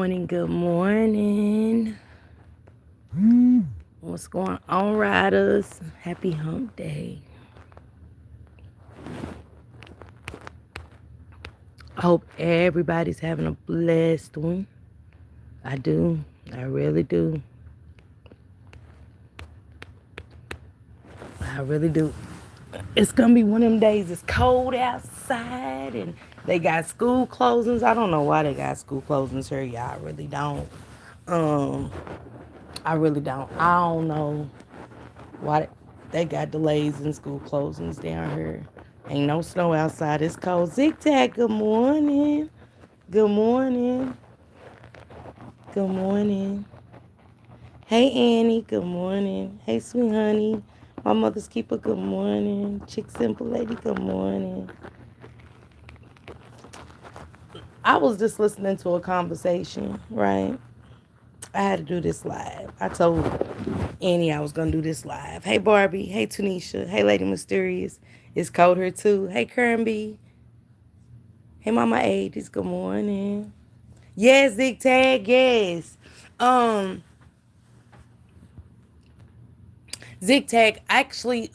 morning. Good morning. What's going on, riders? Happy hump day. I hope everybody's having a blessed one. I do. I really do. I really do. It's going to be one of them days. It's cold outside and they got school closings. I don't know why they got school closings here, y'all. I really don't. Um, I really don't. I don't know why they got delays in school closings down here. Ain't no snow outside. It's cold. Zigzag, good morning. Good morning. Good morning. Hey, Annie, good morning. Hey, sweet honey. My mother's keeper, good morning. Chick Simple Lady, good morning. I was just listening to a conversation, right? I had to do this live. I told Annie I was going to do this live. Hey, Barbie. Hey, Tanisha. Hey, Lady Mysterious. It's cold here, too. Hey, Kirby. Hey, Mama Ages. Good morning. Yes, Zig Tag. Yes. Um, Zig Tag. Actually,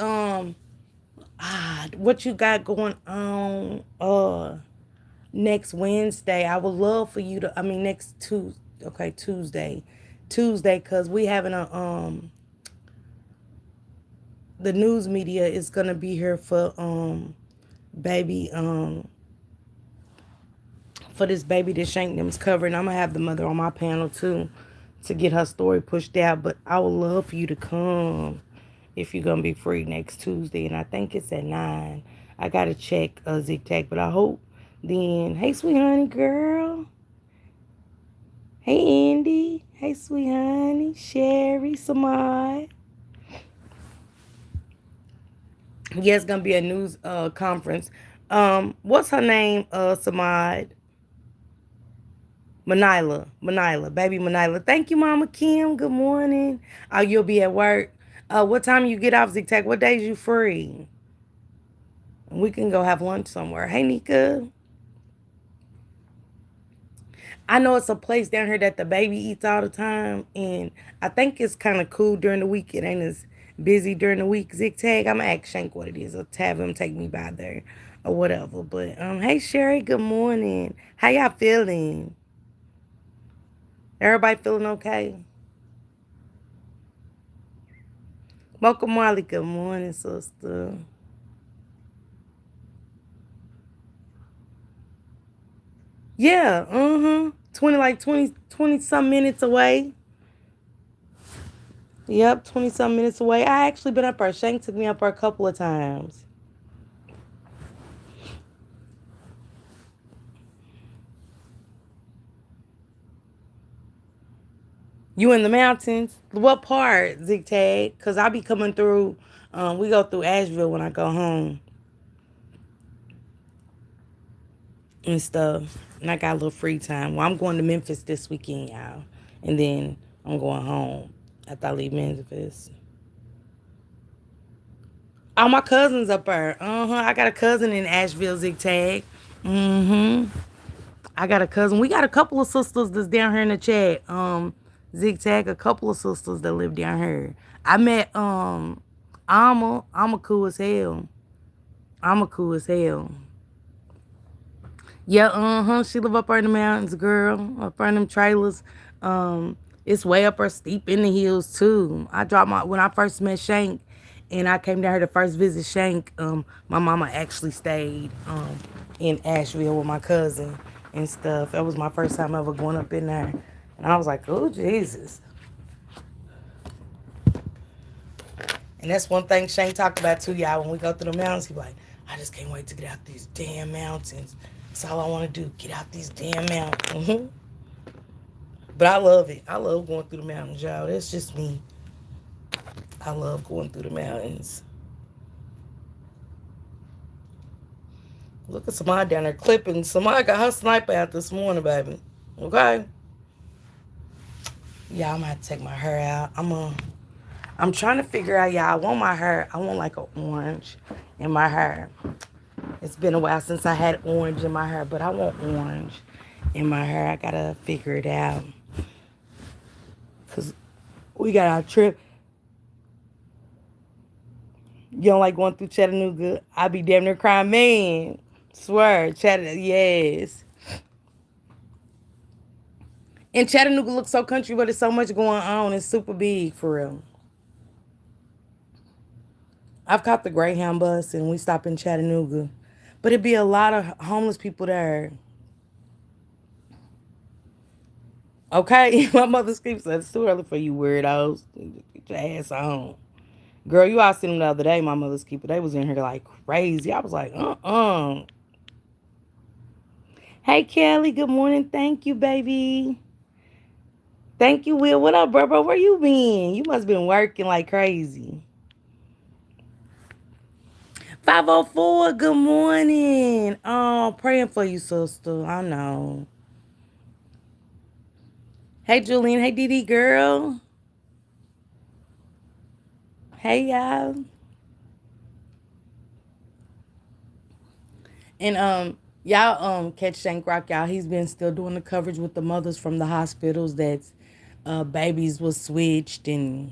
what you got going on? Next Wednesday. I would love for you to. I mean, next Tuesday. Okay, Tuesday, cause we having the news media is gonna be here for baby for this baby that Shank them's covering. I'm gonna have the mother on my panel too to get her story pushed out. But I would love for you to come if you're gonna be free next Tuesday, and I think it's at 9. I gotta check Zig Tag, but I hope then. Hey, sweet honey girl. Hey, Andy. Hey, sweet honey. Sherry, Samad. Yeah, it's gonna be a news conference. What's her name? Samad. Manila, baby Manila. Thank you, Mama Kim. Good morning. Oh, you'll be at work. What time you get off, Zig? What days you free? We can go have lunch somewhere. Hey, Nika. I know it's a place down here that the baby eats all the time, and I think it's kind of cool during the week. It ain't as busy during the week. Zig Tag, I'm gonna ask Shank what it is, or have him take me by there, or whatever. But hey Sherry, good morning. How y'all feeling? Everybody feeling okay? Mocha Marley, good morning, sister. Yeah, 20 some minutes away. Yep, 20 some minutes away. I actually been up there. Shank took me up there a couple of times. You in the mountains? What part, Zig Tag? Cause I be coming through. We go through Asheville when I go home and stuff. And I got a little free time. Well, I'm going to Memphis this weekend, y'all, and then I'm going home after I leave Memphis. All my cousins up there. I got a cousin in Asheville, Zig Tag. I got a cousin. We got a couple of sisters that's down here in the chat. Zig Tag, a couple of sisters that live down here. I met Alma. Alma cool as hell. Alma cool as hell. Yeah, She live up there in the mountains, girl. Up there in them trailers. It's way up there steep in the hills too. I dropped my when I first met Shank and I came down here to first visit Shank, my mama actually stayed in Asheville with my cousin and stuff. That was my first time ever going up in there. And I was like, oh Jesus. And that's one thing Shane talked about too, y'all. When we go through the mountains, he be like, I just can't wait to get out these damn mountains. That's all I want to do, get out these damn mountains. But I love it. I love going through the mountains, y'all. That's just me. I love going through the mountains. Look at somebody down there clipping. Somebody got her sniper out this morning, baby. Okay? Yeah, I'm gonna have to take my hair out. I'm trying to figure out, y'all. I want my hair. I want like an orange in my hair. It's been a while since I had orange in my hair, but I want orange. in my hair. I gotta figure it out. Cause we got our trip. You don't like going through Chattanooga? I be damn near crying, man. Swear, Chattanooga, yes. And Chattanooga looks so country, but there's so much going on. It's super big for real. I've caught the Greyhound bus and we stop in Chattanooga, but it'd be a lot of homeless people there. Okay, my mother screams, "It's too early for you weirdos. Get your ass on." Girl, you all seen them the other day, my mother's keeper. They was in here like crazy. I was like, Hey, Kelly, good morning. Thank you, baby. Thank you, Will. What up, bro? Where you been? You must been working like crazy. 504, good morning. Oh, praying for you, sister. I know. Hey, Julian. Hey, Dee girl. Hey, y'all. And y'all catch Shank Rock, y'all. He's been still doing the coverage with the mothers from the hospitals that's babies was switched, and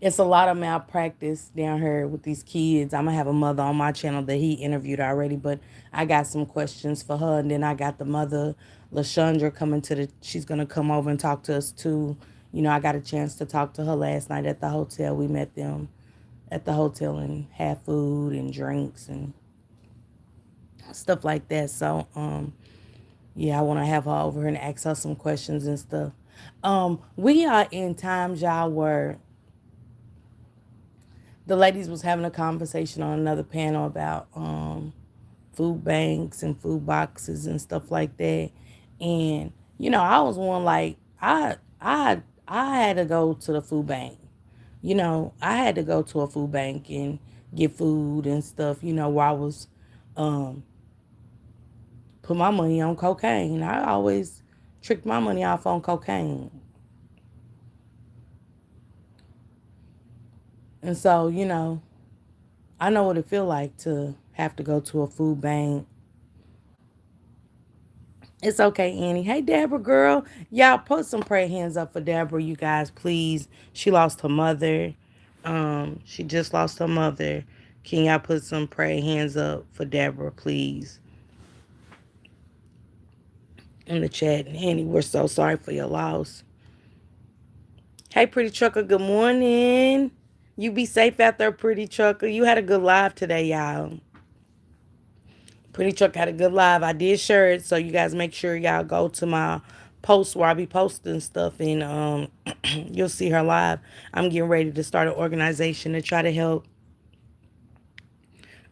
it's a lot of malpractice down here with these kids. I'm gonna have a mother on my channel that he interviewed already, but I got some questions for her, and then I got the mother Lashandra coming to the. She's gonna come over and talk to us too. You know, I got a chance to talk to her last night at the hotel. We met them at the hotel and had food and drinks and stuff like that. So, yeah, I want to have her over here and ask her some questions and stuff. We are in times, y'all, where the ladies was having a conversation on another panel about food banks and food boxes and stuff like that. And I was one like I had to go to the food bank. I had to go to a food bank and get food and stuff. While I was um put my money on cocaine. I always tricked my money off on cocaine. And so, I know what it feel like to have to go to a food bank. It's okay, Annie. Hey, Deborah, girl. Y'all put some prayer hands up for Deborah, you guys, please. She lost her mother. She just lost her mother. Can y'all put some prayer hands up for Deborah, please? In the chat. Annie, we're so sorry for your loss. Hey, pretty trucker, good morning. You be safe out there, pretty trucker. You had a good live today, y'all. Pretty truck had a good live. I did share it, so you guys make sure y'all go to my post where I be posting stuff, and you'll see her live. I'm getting ready to start an organization to try to help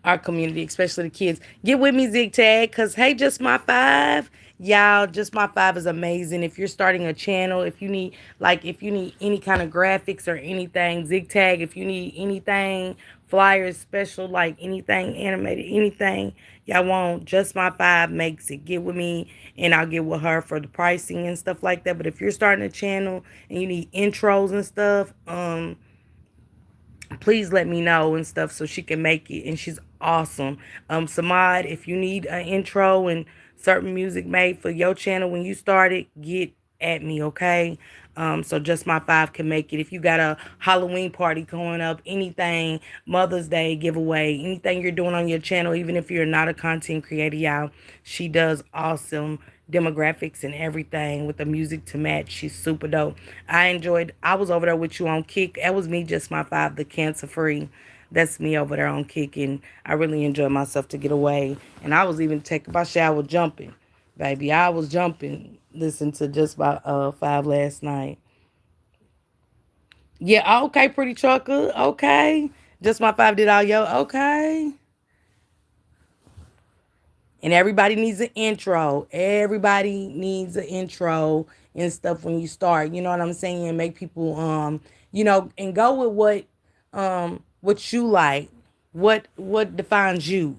our community, especially the kids. Get with me, Zigtag, because hey, just my five. Y'all, just my five is amazing. If you're starting a channel, if you need any kind of graphics or anything, Zigtag, if you need anything, flyers, special, like anything animated, anything y'all want, just my five makes it. Get with me and I'll get with her for the pricing and stuff like that. But if you're starting a channel and you need intros and stuff, please let me know and stuff so she can make it. And she's awesome. Samad, if you need an intro and certain music made for your channel when you start it, get at me, okay? So just my five can make it. If you got a Halloween party coming up, anything, Mother's Day giveaway, anything you're doing on your channel, even if you're not a content creator, y'all, she does awesome demographics and everything with the music to match. She's super dope. I was over there with you on Kick. That was me, just my five, the cancer free. That's me over there on Kick, and I really enjoyed myself to get away. And I was even taking my shower jumping, baby. I was jumping. Listen to just my five last night. Yeah, okay, pretty trucker. Okay. Just my five did all yo. Okay. And everybody needs an intro. Everybody needs an intro and stuff when you start. You know what I'm saying? Make people and go with what you like. What defines you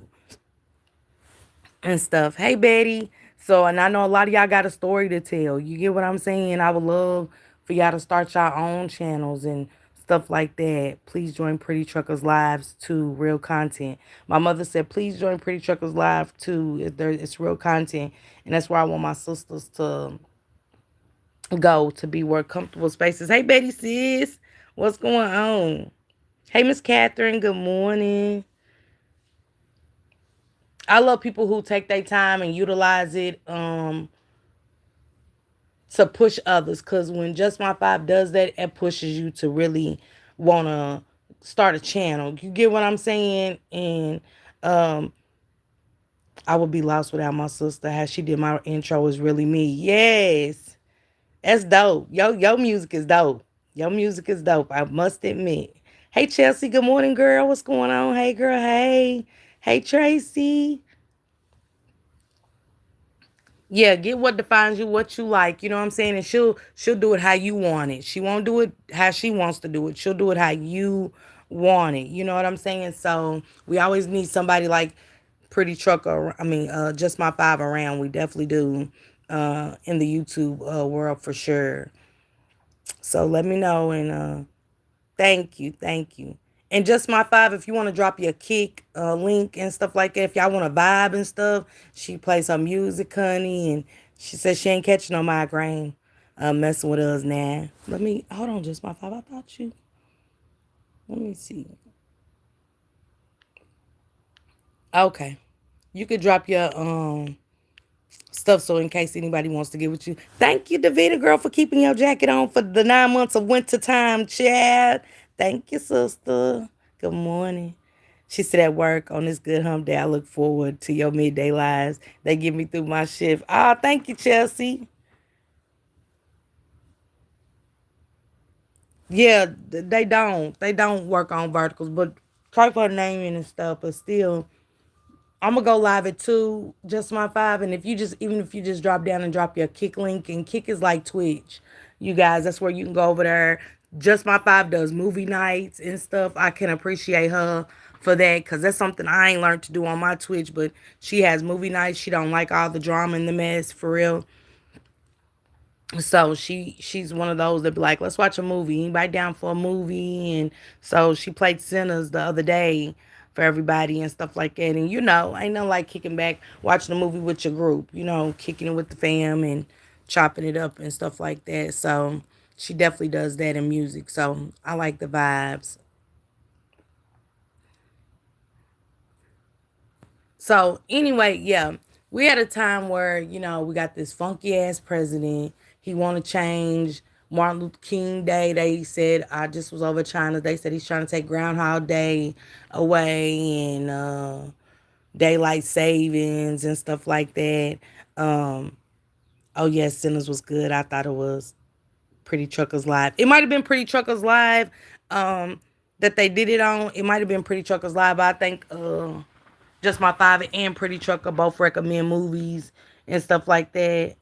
and stuff. Hey, Betty. So, and I know a lot of y'all got a story to tell. You get what I'm saying? I would love for y'all to start your own channels and stuff like that. Please join Pretty Truckers Lives to real content. My mother said, please join Pretty Truckers Live too. It's real content. And that's where I want my sisters to go to be more comfortable spaces. Hey, Betty sis, what's going on? Hey, Miss Catherine, good morning. I love people who take their time and utilize it to push others. Cause when Just My Five does that, it pushes you to really wanna start a channel. You get what I'm saying? And um I would be lost without my sister. How she did my intro is really me. Yes. That's dope. Yo music is dope. Your music is dope. I must admit. Hey Chelsea, good morning, girl. What's going on? Hey girl, hey. Hey Tracy. Yeah, get what defines you, what you like. You know what I'm saying? And she'll do it how you want it. She won't do it how she wants to do it. She'll do it how you want it. You know what I'm saying? So we always need somebody like Pretty Trucker. Just my five around. We definitely do. In the YouTube world for sure. So let me know and thank you, thank you. And Just My Five, if you want to drop your kick link and stuff like that, if y'all want to vibe and stuff, she plays her music, honey, and she says she ain't catching no migraine messing with us now. Let me, hold on, Just My Five, I thought you, let me see. Okay. You could drop your stuff so in case anybody wants to get with you. Thank you, Davita girl, for keeping your jacket on for the 9 months of winter time, Chad. Thank you, sister. Good morning. She said at work on this good hump day, I look forward to your midday lives. They get me through my shift. Ah, thank you, Chelsea. Yeah, they don't work on verticals, but try for naming and stuff, but still I'm gonna go live at 2, Just My Five. And if you just, even if you just drop down and drop your Kick link, and Kick is like Twitch, you guys, that's where you can go over there. Just My Five does movie nights and stuff. I can appreciate her for that because that's something I ain't learned to do on my Twitch. But she has movie nights. She don't like all the drama and the mess for real. So she's one of those that be like, let's watch a movie. Anybody down for a movie? And so she played Sinners the other day for everybody and stuff like that. And ain't nothing like kicking back, watching a movie with your group, kicking it with the fam and chopping it up and stuff like that. So she definitely does that in music. So I like the vibes. So anyway, yeah, we had a time where we got this funky ass president. He want to change Martin Luther King Day. They said I just was over China. They said he's trying to take Groundhog Day away and daylight savings and stuff like that. Um, oh yes, Sinners was good. I thought it was Pretty Truckers Live. It might have been Pretty Truckers Live that they did it on. It might have been Pretty Truckers Live. But I think Just My Five and Pretty Trucker both recommend movies and stuff like that.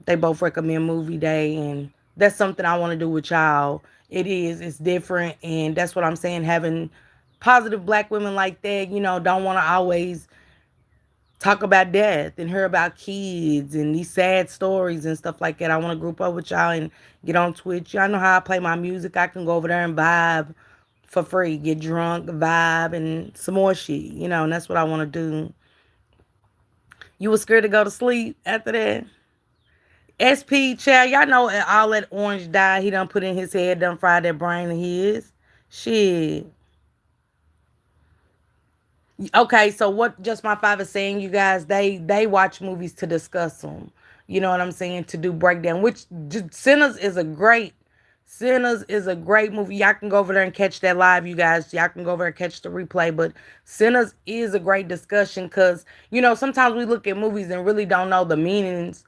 They both recommend movie day, and that's something I want to do with y'all. It's different, and that's what I'm saying. Having positive black women like that, don't want to always talk about death and hear about kids and these sad stories and stuff like that. I want to group up with y'all and get on Twitch. Y'all know how I play my music. I can go over there and vibe for free, get drunk, vibe, and some more shit, and that's what I want to do. You was scared to go to sleep after that? SP, child, y'all know all that orange dye he done put in his head, done fried that brain of his. Shit. Okay, so what Just My Five is saying, you guys, they watch movies to discuss them. You know what I'm saying? To do breakdown, which Sinners is a great movie. Y'all can go over there and catch that live, you guys. Y'all can go over there and catch the replay. But Sinners is a great discussion because, sometimes we look at movies and really don't know the meanings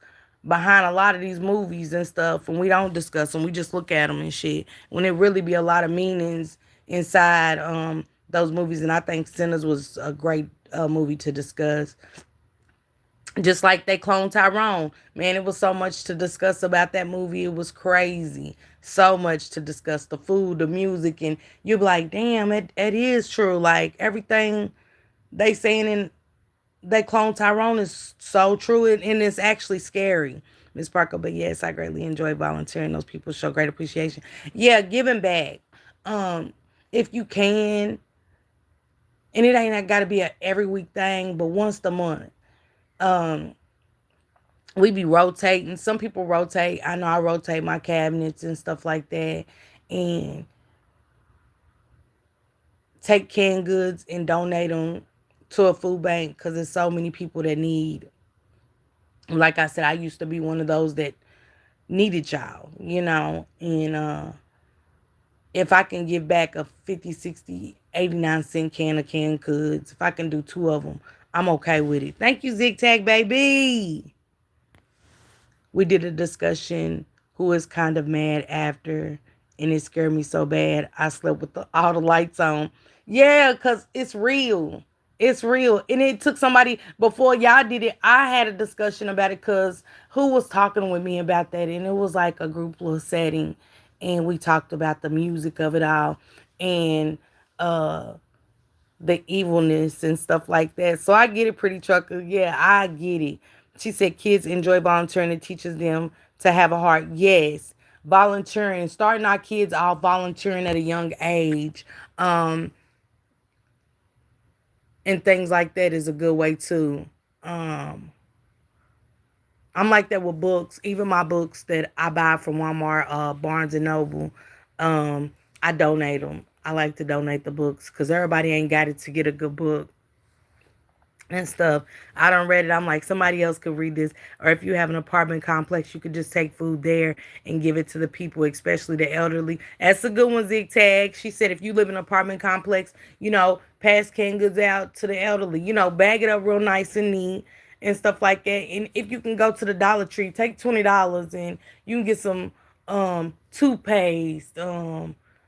behind a lot of these movies and stuff. And we don't discuss them. We just look at them and shit. When it really be a lot of meanings inside those movies. And I think Sinners was a great movie to discuss. Just like they cloned Tyrone. Man, it was so much to discuss about that movie. It was crazy. So much to discuss. The food, the music, and you'll be like, damn, it is true. Like everything they saying in they clone Tyrone is so true, and it's actually scary, Miss Parker. But yes, I greatly enjoy volunteering. Those people show great appreciation. Yeah, giving back. Um, if you can, and it ain't got to be a every week thing, but once a month. Um, we be rotating. Some people rotate. I know I rotate my cabinets and stuff like that, and take canned goods and donate them to a food bank because there's so many people that need. Like I said, I used to be one of those that needed y'all, and if I can give back a 50, 60, 89 cent can of canned goods, if I can do two of them, I'm okay with it. Thank you, Zigtag baby. We did a discussion who was kind of mad after, and it scared me so bad I slept with all the lights on. Yeah, because it's real. It's real. And it took somebody before y'all did it. I had a discussion about it because who was talking with me about that? And it was like a group little setting. And we talked about the music of it all. And the evilness and stuff like that. So I get it, pretty trucker. Yeah, I get it. She said kids enjoy volunteering. It teaches them to have a heart. Yes, volunteering, starting our kids off volunteering at a young age, um, and things like that is a good way too. Um, I'm like that with books. Even my books that I buy from Walmart, Barnes and Noble, I donate them. I like to donate the books because everybody ain't got it to get a good book and stuff. I don't read it. I'm like, somebody else could read this. Or if you have an apartment complex, you could just take food there and give it to the people, especially the elderly. That's a good one, Zig Tag. She said if you live in an apartment complex, pass canned goods out to the elderly. Bag it up real nice and neat and stuff like that. And if you can go to the Dollar Tree, take $20 and you can get some toothpaste,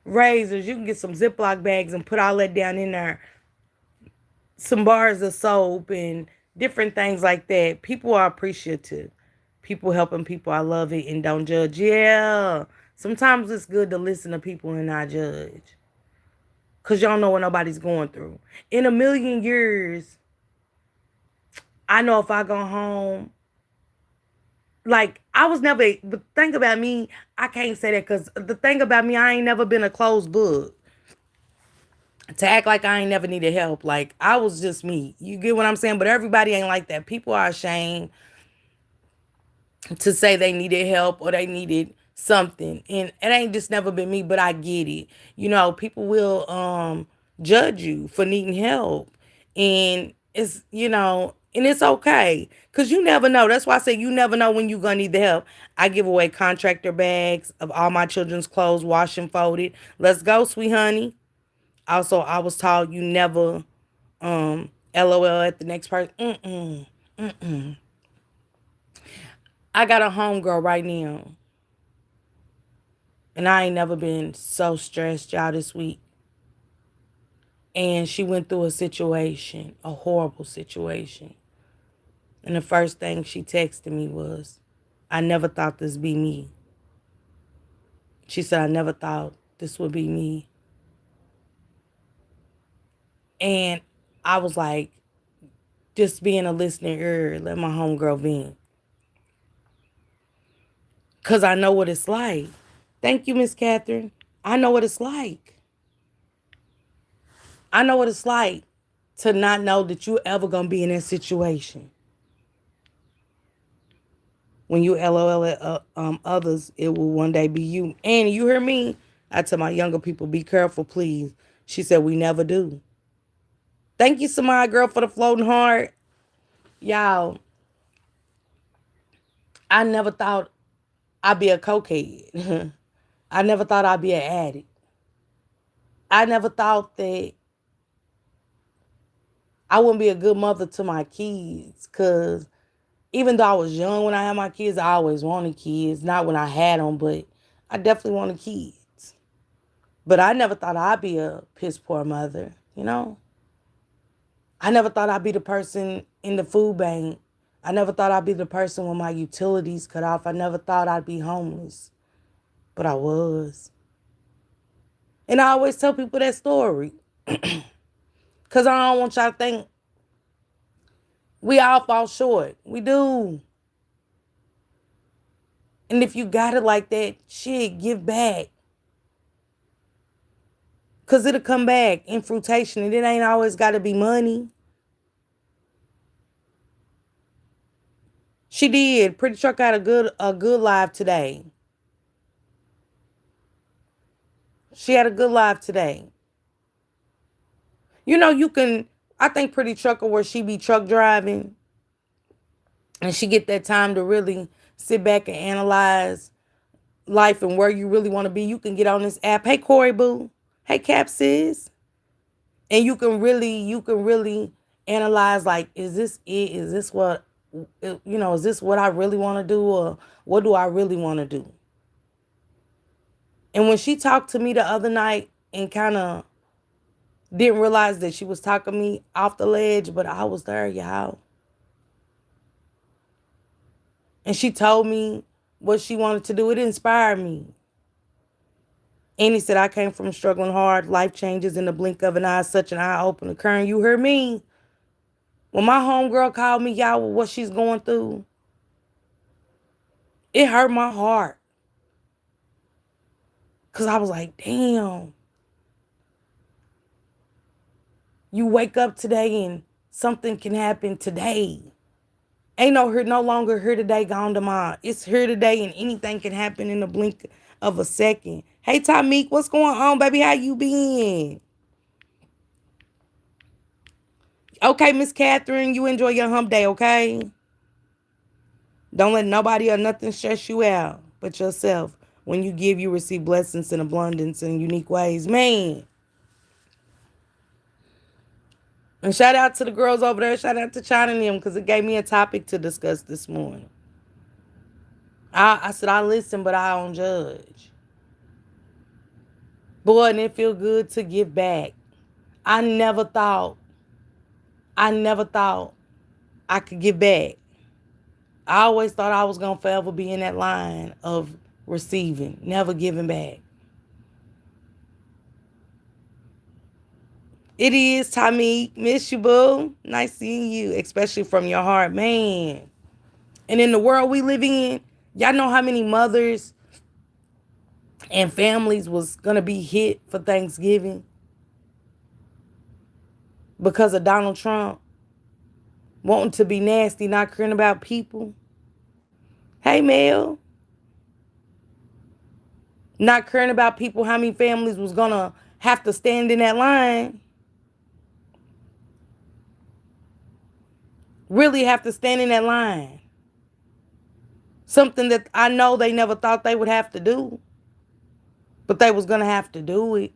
razors. You can get some Ziploc bags and put all that down in there, some bars of soap and different things like that. People are appreciative. People helping people. I love it and don't judge. Yeah. Sometimes it's good to listen to people and not judge. Cause y'all know what nobody's going through. In a million years, I know if I go home, like I was never the thing about me, I can't say that because the thing about me, I ain't never been a closed book. To act like I ain't never needed help. Like I was just me. You get what I'm saying? But everybody ain't like that. People are ashamed to say they needed help or they needed something. And it ain't just never been me, but I get it. People will judge you for needing help. And and it's okay. Cause you never know. That's why I say you never know when you're gonna need the help. I give away contractor bags of all my children's clothes, washed and folded. Let's go, sweet honey. Also, I was taught you never LOL at the next person. I got a homegirl right now, and I ain't never been so stressed, y'all, this week. And she went through a situation, a horrible situation. And the first thing she texted me was, I never thought this be me. She said, I never thought this would be me. And I was like, just being a listening ear, let my homegirl vent. Because I know what it's like. Thank you, Miss Catherine. I know what it's like. I know what it's like to not know that you ever going to be in that situation. When you LOL at others, it will one day be you. And you hear me? I tell my younger people, be careful, please. She said, we never do. Thank you, Samaya girl, for the floating heart. Y'all, I never thought I'd be a cokehead. I never thought I'd be an addict. I never thought that I wouldn't be a good mother to my kids. Because even though I was young when I had my kids, I always wanted kids. Not when I had them, but I definitely wanted kids. But I never thought I'd be a piss poor mother. I never thought I'd be the person in the food bank. I never thought I'd be the person with my utilities cut off. I never thought I'd be homeless. But I was. And I always tell people that story. Because I don't want y'all to think We all fall short. We do. And if you got it like that, shit, give back. Because it'll come back in fruition. And it ain't always got to be money. She did. Pretty Truck had a good live today. She had a good live today. You know, you can, I think Pretty Trucker where she be truck driving and she get that time to really sit back and analyze life and where you really want to be. You can get on this app. Hey, Corey Boo. Hey, Cap Sis. And you can really analyze, like, is this it? Is this what, is this what I really want to do, or what do I really want to do? And when she talked to me the other night and kind of didn't realize that she was talking me off the ledge, but I was there, y'all. And she told me what she wanted to do. It inspired me. And he said, I came from struggling hard. Life changes in the blink of an eye, such an eye-opener. Karen, you heard me. When my homegirl called me, y'all, with what she's going through, it hurt my heart. Because I was like, damn. You wake up today and something can happen today. Ain't no longer here today, gone tomorrow. It's here today and anything can happen in the blink of a second. Hey, Tamik, what's going on, baby? How you been? Okay, Miss Catherine, you enjoy your hump day, okay? Don't let nobody or nothing stress you out but yourself. When you give, you receive blessings in abundance in unique ways. Man. And shout out to the girls over there. Shout out to China and them because it gave me a topic to discuss this morning. I said I listen, but I don't judge. Boy, and it feel good to give back. I never thought I could give back. I always thought I was going to forever be in that line of receiving, never giving back. It is, Tommy. Miss you, boo. Nice seeing you, especially from your heart, man. And in the world we live in, y'all know how many mothers and families was going to be hit for Thanksgiving because of Donald Trump wanting to be nasty, not caring about people. Hey, Mel. Not caring about people, how many families was going to have to stand in that line. Really have to stand in that line. Something that I know they never thought they would have to do. But they was going to have to do it.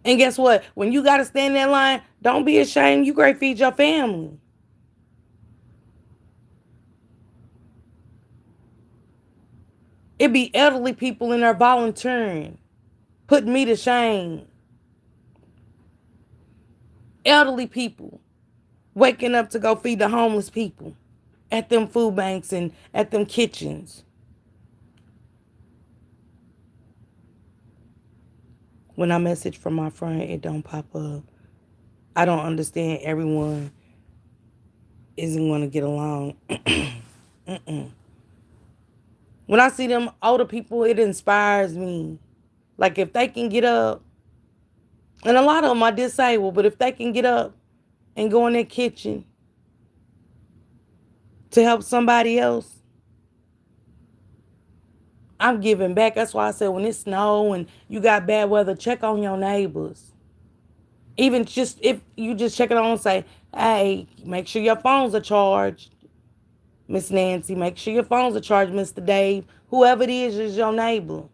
And guess what? When you got to stand in that line, don't be ashamed. You great feed your family. It be elderly people in there volunteering, putting me to shame. Elderly people waking up to go feed the homeless people at them food banks and at them kitchens. When I message from my friend, it don't pop up. I don't understand. Everyone isn't going to get along. When I see them older people, it inspires me. Like if they can get up, and a lot of them are disabled, but if they can get up and go in their kitchen to help somebody else, I'm giving back. That's why I said when it snow and you got bad weather, check on your neighbors. Even just if you just check it on and say, hey, make sure your phones are charged. Miss Nancy, make sure your phones are charged, Mr. Dave. Whoever it is your neighbor.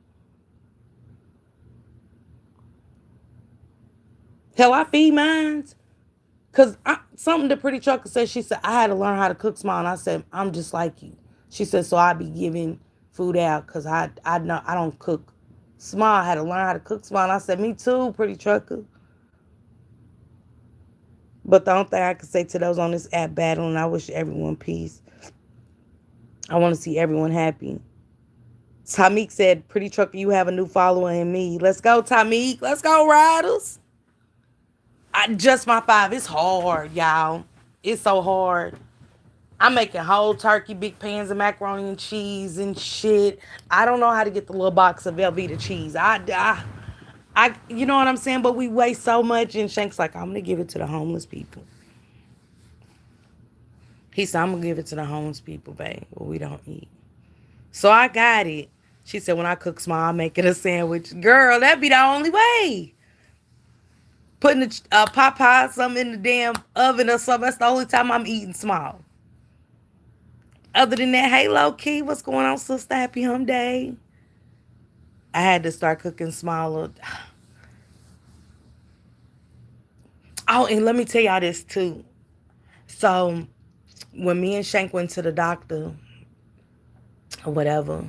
Hell, I feed mine. Because something the Pretty Trucker said, she said, I had to learn how to cook small. And I said, I'm just like you. She said, so I be giving food out because I know I don't cook small. I had to learn how to cook small. And I said, me too, Pretty Trucker. But the only thing I can say to those on this app battling, I wish everyone peace. I want to see everyone happy. Tamik said, Pretty Trucker, you have a new follower in me. Let's go, Tamik. Let's go, Riders. Just my five. It's hard, y'all. It's so hard. I'm making whole turkey, big pans of macaroni and cheese and shit. I don't know how to get the little box of Velveeta cheese. You know what I'm saying? But we waste so much, and Shank's like, I'm gonna give it to the homeless people. He said, I'm gonna give it to the homeless people, babe. Well, we don't eat. So I got it. She said, when I cook small, I'm making a sandwich. Girl, that'd be the only way. Putting the pot pie something in the damn oven or something. That's the only time I'm eating small. Other than that, hey, low key, what's going on, sister? Happy Hump Day. I had to start cooking smaller. Oh, and let me tell y'all this too. So when me and Shank went to the doctor or whatever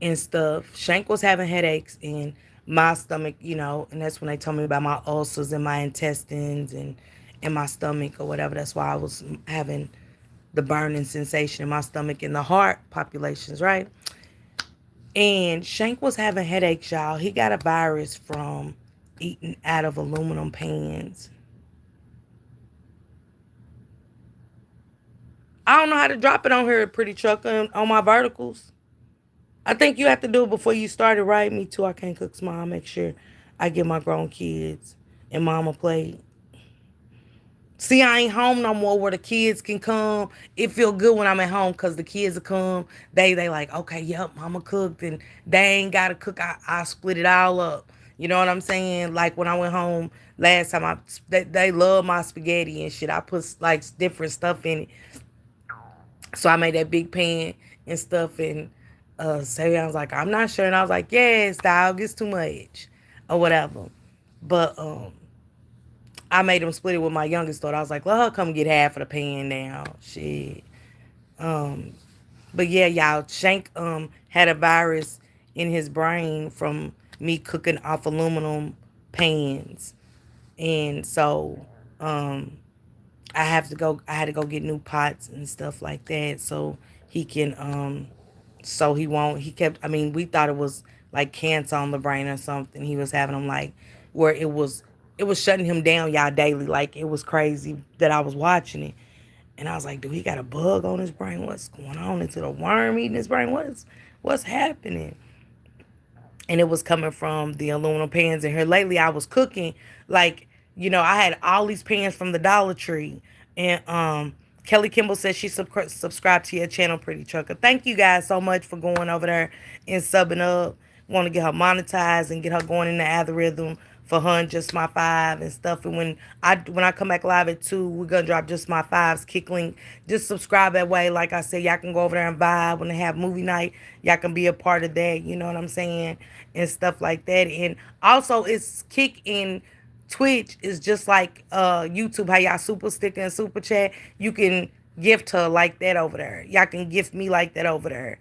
and stuff, Shank was having headaches and my stomach, and that's when they told me about my ulcers in my intestines and in my stomach or whatever. That's why I was having the burning sensation in my stomach and the heart populations, right? And Shank was having headaches, y'all. He got a virus from eating out of aluminum pans. I don't know how to drop it on here, pretty truck, on my verticals. I think you have to do it before you start it, right? Me too. I can't cook small. I make sure I get my grown kids and mama plate. See, I ain't home no more where the kids can come. It feel good when I'm at home because the kids will come. They like, okay, yep, mama cooked and they ain't got to cook. I split it all up. You know what I'm saying? Like when I went home last time, they love my spaghetti and shit. I put like different stuff in it. So I made that big pan and stuff. And Savion was like, I'm not sure. And I was like, yes, dog, it's too much or whatever. But I made him split it with my youngest daughter. I was like, let her come get half of the pan now. Shit. Um, but yeah, y'all, Shank had a virus in his brain from me cooking off aluminum pans. And so I had to go get new pots and stuff like that so he can so he won't he kept I mean, we thought it was like cancer on the brain or something. He was having them like where it was shutting him down, y'all, daily. Like it was crazy that I was watching it. And I was like, dude, he got a bug on his brain. What's going on? Is it a worm eating his brain? What's happening? And it was coming from the aluminum pans in here. Lately, I was cooking like, I had all these pans from the Dollar Tree, and Kelly Kimball said she subscribed to your channel, Pretty Trucker. Thank you guys so much for going over there and subbing up. Want to get her monetized and get her going in the algorithm for her and Just My Five and stuff. And when I come back live at 2, we're gonna drop Just My Five's kick link. Just subscribe that way. Like I said, y'all can go over there and vibe when they have movie night. Y'all can be a part of that. You know what I'm saying? And stuff like that. And also, it's kick in Twitch is just like YouTube, how y'all super sticker and super chat. You can gift her like that over there. Y'all can gift me like that over there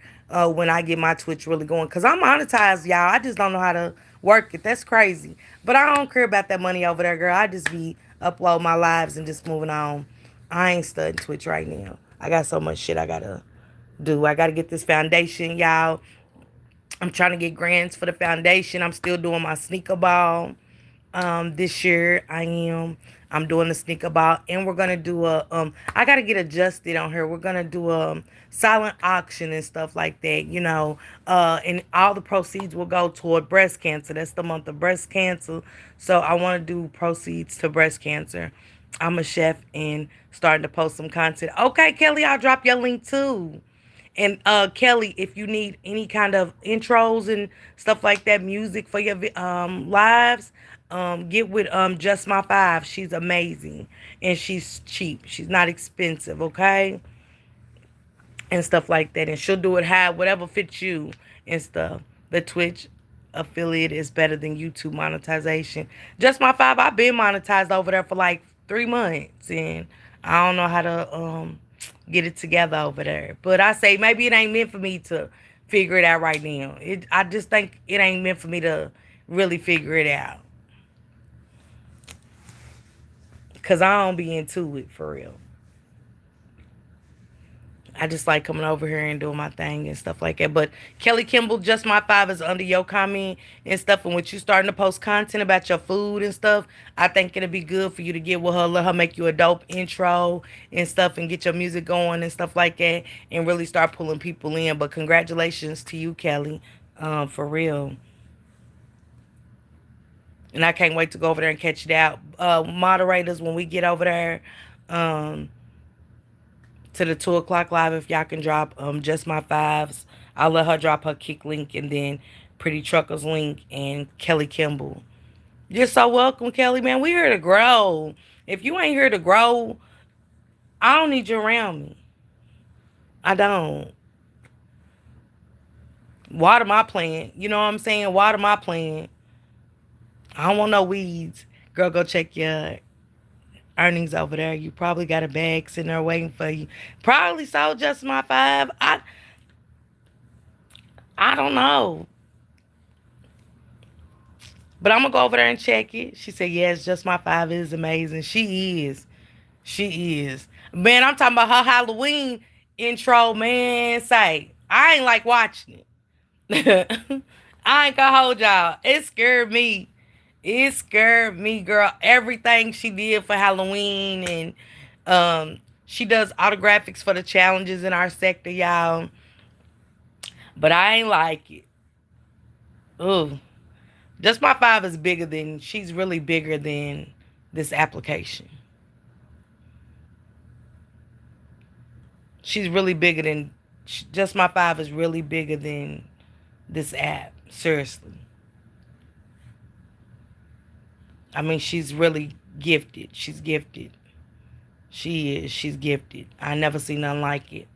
when I get my Twitch really going. Because I'm monetized, y'all. I just don't know how to work it. That's crazy. But I don't care about that money over there, girl. I just be upload my lives and just moving on. I ain't studying Twitch right now. I got so much shit I got to do. I got to get this foundation, y'all. I'm trying to get grants for the foundation. I'm still doing my sneaker ball. This year I am. I'm doing the sneaker ball, and we're gonna do a I gotta get adjusted on here. We're gonna do a silent auction and stuff like that, and all the proceeds will go toward breast cancer. That's the month of breast cancer, so I want to do proceeds to breast cancer. I'm a chef and starting to post some content. Okay, Kelly, I'll drop your link too. And Kelly, if you need any kind of intros and stuff like that, music for your lives, get with Just My Five. She's amazing and she's cheap. She's not expensive, okay? And stuff like that. And she'll do it how whatever fits you and stuff. The Twitch affiliate is better than YouTube monetization. Just My Five, I've been monetized over there for like 3 months, and I don't know how to get it together over there. But I say maybe it ain't meant for me to figure it out right now. I just think it ain't meant for me to really figure it out. Cause I don't be into it for real. I just like coming over here and doing my thing and stuff like that. But Kelly Kimball, Just My Five is under your comment and stuff. And with you starting to post content about your food and stuff, I think it'll be good for you to get with her, let her make you a dope intro and stuff and get your music going and stuff like that and really start pulling people in. But congratulations to you, Kelly, for real. And I can't wait to go over there and catch it out. Moderators, when we get over there, um, to the 2 o'clock live, if y'all can drop Just My Fives. I'll let her drop her kick link and then Pretty Truckers link and Kelly Kimball. You're so welcome, Kelly, man. We here to grow. If you ain't here to grow, I don't need you around me. I don't. Water my plant. You know what I'm saying? Water my plant. I don't want no weeds. Girl, go check your earnings over there. You probably got a bag sitting there waiting for you. Probably sold Just My Five. I don't know. But I'm gonna go over there and check it. She said, yes, Just My Five is amazing. She is. She is. Man, I'm talking about her Halloween intro, man. Say, I ain't like watching it. I ain't gonna hold y'all. It scared me. It scared me, girl. Everything she did for Halloween and she does autographics for the challenges in our sector, y'all. But I ain't like it. Ooh. Just My Five is bigger than, she's really bigger than this application. She's really bigger than, Just My Five is really bigger than this app. Seriously. I mean, she's really gifted. She's gifted. She is. She's gifted. I never seen nothing like it.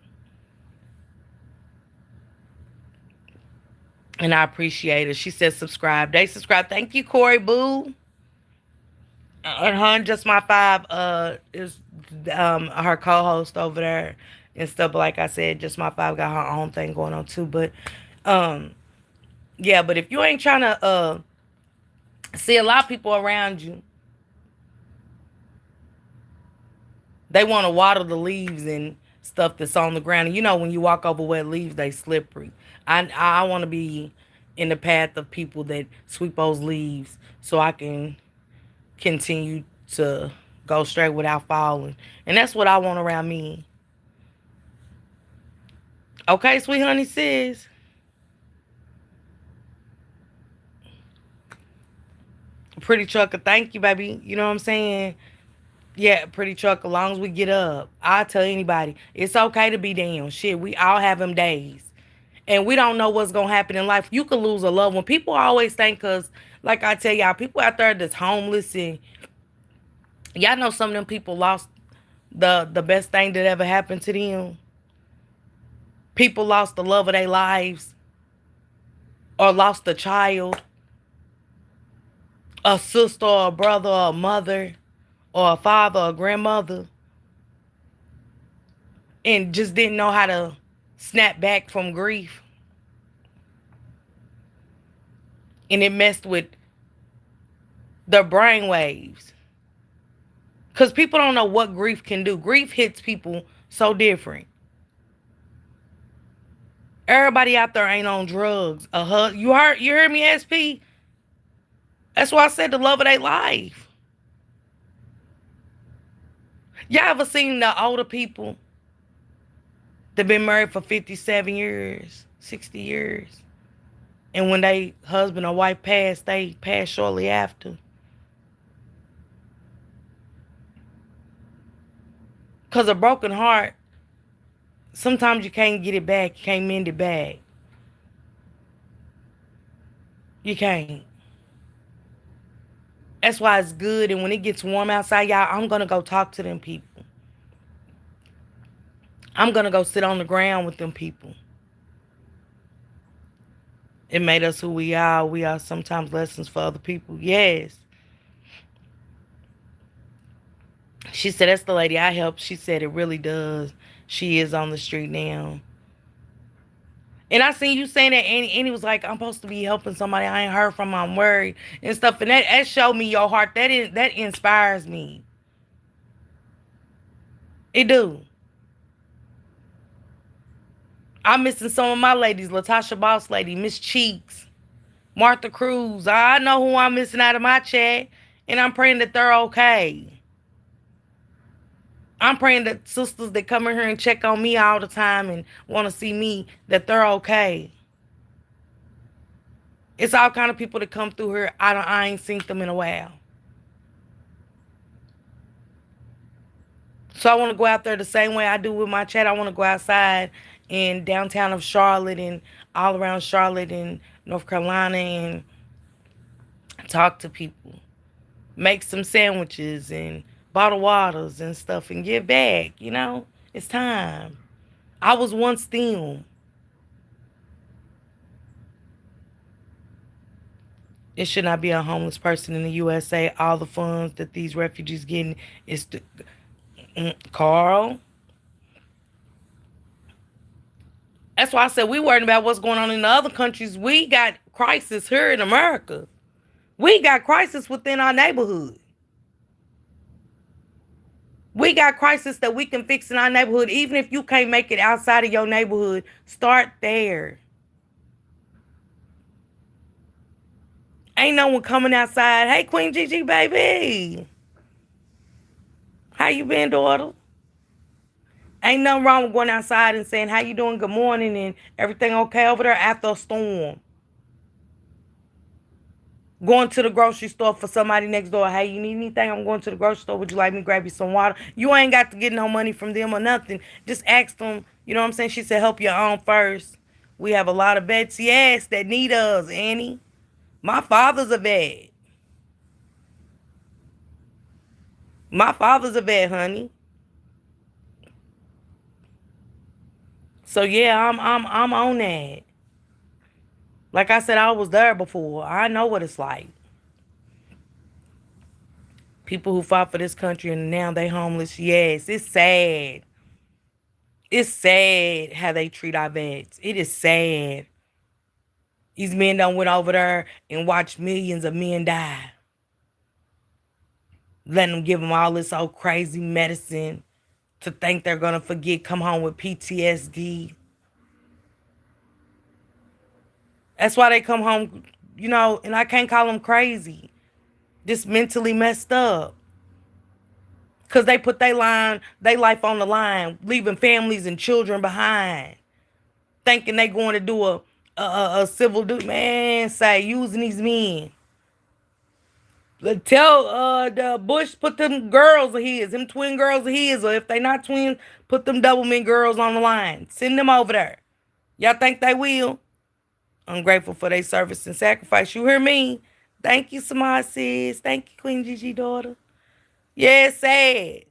And I appreciate it. She said subscribe. They subscribe. Thank you, Corey Boo. And her and Just My Five is her co-host over there and stuff. But like I said, Just My Five got her own thing going on too. But yeah, but if you ain't trying to see a lot of people around you, they want to water the leaves and stuff that's on the ground. And you know when you walk over wet leaves, they slippery. I want to be in the path of people that sweep those leaves so I can continue to go straight without falling. And that's what I want around me. Okay, sweet honey sis. Pretty trucker, thank you, baby. You know what I'm saying? Yeah, pretty trucker, as long as we get up. I tell anybody, it's okay to be down. Shit, we all have them days. And we don't know what's going to happen in life. You could lose a loved one. People always think, because, like I tell y'all, people out there that's homeless, and y'all know some of them people lost the best thing that ever happened to them. People lost the love of their lives, or lost a child, a sister, or a brother, or a mother, or a father, or a grandmother, and just didn't know how to snap back from grief. And it messed with their brain waves. Because people don't know what grief can do. Grief hits people so different. Everybody out there ain't on drugs. You heard me, SP? That's why I said the love of their life. Y'all ever seen the older people that been married for 57 years, 60 years? And when they husband or wife passed, they passed shortly after. Because a broken heart, sometimes you can't get it back. You can't mend it back. You can't. That's why it's good. And when it gets warm outside, y'all, I'm going to go talk to them people. I'm going to go sit on the ground with them people. It made us who we are. We are sometimes lessons for other people. Yes. She said, that's the lady I helped. She said it really does. She is on the street now. And I seen you saying that, and was like, I'm supposed to be helping somebody I ain't heard from, I'm worried, and stuff. And that showed me your heart. That inspires me. It do. I'm missing some of my ladies. Latasha Boss Lady, Miss Cheeks, Martha Cruz. I know who I'm missing out of my chat. And I'm praying that they're okay. I'm praying that sisters that come in here and check on me all the time and want to see me, that they're okay. It's all kind of people that come through here. I ain't seen them in a while. So I want to go out there the same way I do with my chat. I want to go outside in downtown of Charlotte and all around Charlotte and North Carolina and talk to people. Make some sandwiches and bottle waters and stuff and give back, you know? It's time. I was once them. It should not be a homeless person in the USA. All the funds that these refugees getting is Carl. That's why I said we worried about what's going on in the other countries. We got crisis here in America. We got crisis within our neighborhood. We got crisis that we can fix in our neighborhood. Even if you can't make it outside of your neighborhood, start there. Ain't no one coming outside. Hey, Queen Gigi, baby. How you been, daughter? Ain't nothing wrong with going outside and saying, how you doing? Good morning and everything okay over there after a storm. Going to the grocery store for somebody next door. Hey, you need anything? I'm going to the grocery store. Would you like me to grab you some water? You ain't got to get no money from them or nothing. Just ask them. You know what I'm saying? She said, help your own first. We have a lot of vets, yes, that need us, Annie. My father's a vet. My father's a vet, honey. So yeah, I'm on that. Like I said, I was there before. I know what it's like. People who fought for this country and now they homeless. Yes, it's sad. It's sad how they treat our vets. It is sad. These men done went over there and watched millions of men die. Letting them give them all this old crazy medicine to think they're going to forget, come home with PTSD. That's why they come home, you know, and I can't call them crazy. Just mentally messed up. Because they put their life on the line, leaving families and children behind. Thinking they going to do a civil duty. Man, say, using these men. Tell the Bush put them girls of his, them twin girls of his, or if they not twins, put them doublemint girls on the line. Send them over there. Y'all think they will? I'm grateful for their service and sacrifice. You hear me? Thank you, Samad sis. Thank you, Queen Gigi daughter. Yeah, it's sad.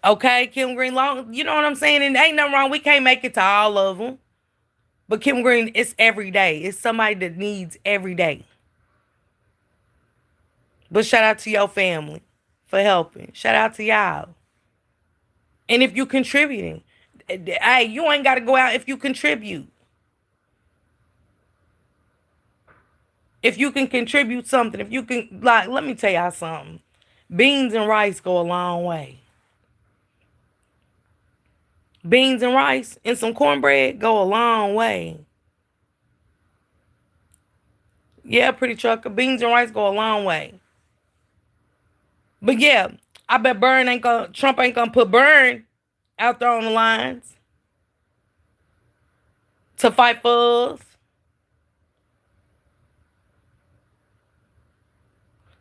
Okay, Kim Green Long, you know what I'm saying? And ain't nothing wrong. We can't make it to all of them. But Kim Green, it's every day. It's somebody that needs every day. But shout out to your family for helping. Shout out to y'all. And if you contributing, hey, you ain't got to go out if you contribute. If you can contribute something, if you can, like, let me tell y'all something. Beans and rice go a long way. Beans and rice and some cornbread go a long way. Yeah, pretty trucker. Beans and rice go a long way. But yeah, I bet Trump ain't gonna put Burn out there on the lines to fight for us.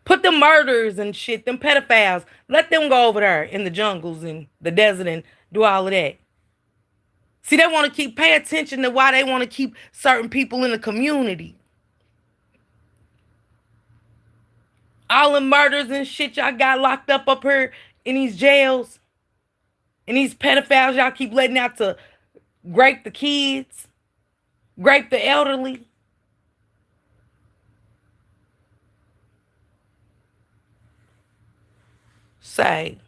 Put them murderers and shit, them pedophiles, let them go over there in the jungles and the desert and do all of that. See, they want to pay attention to why they want to keep certain people in the community. All the murders and shit y'all got locked up here in these jails. And these pedophiles y'all keep letting out to grape the kids, grape the elderly. Say,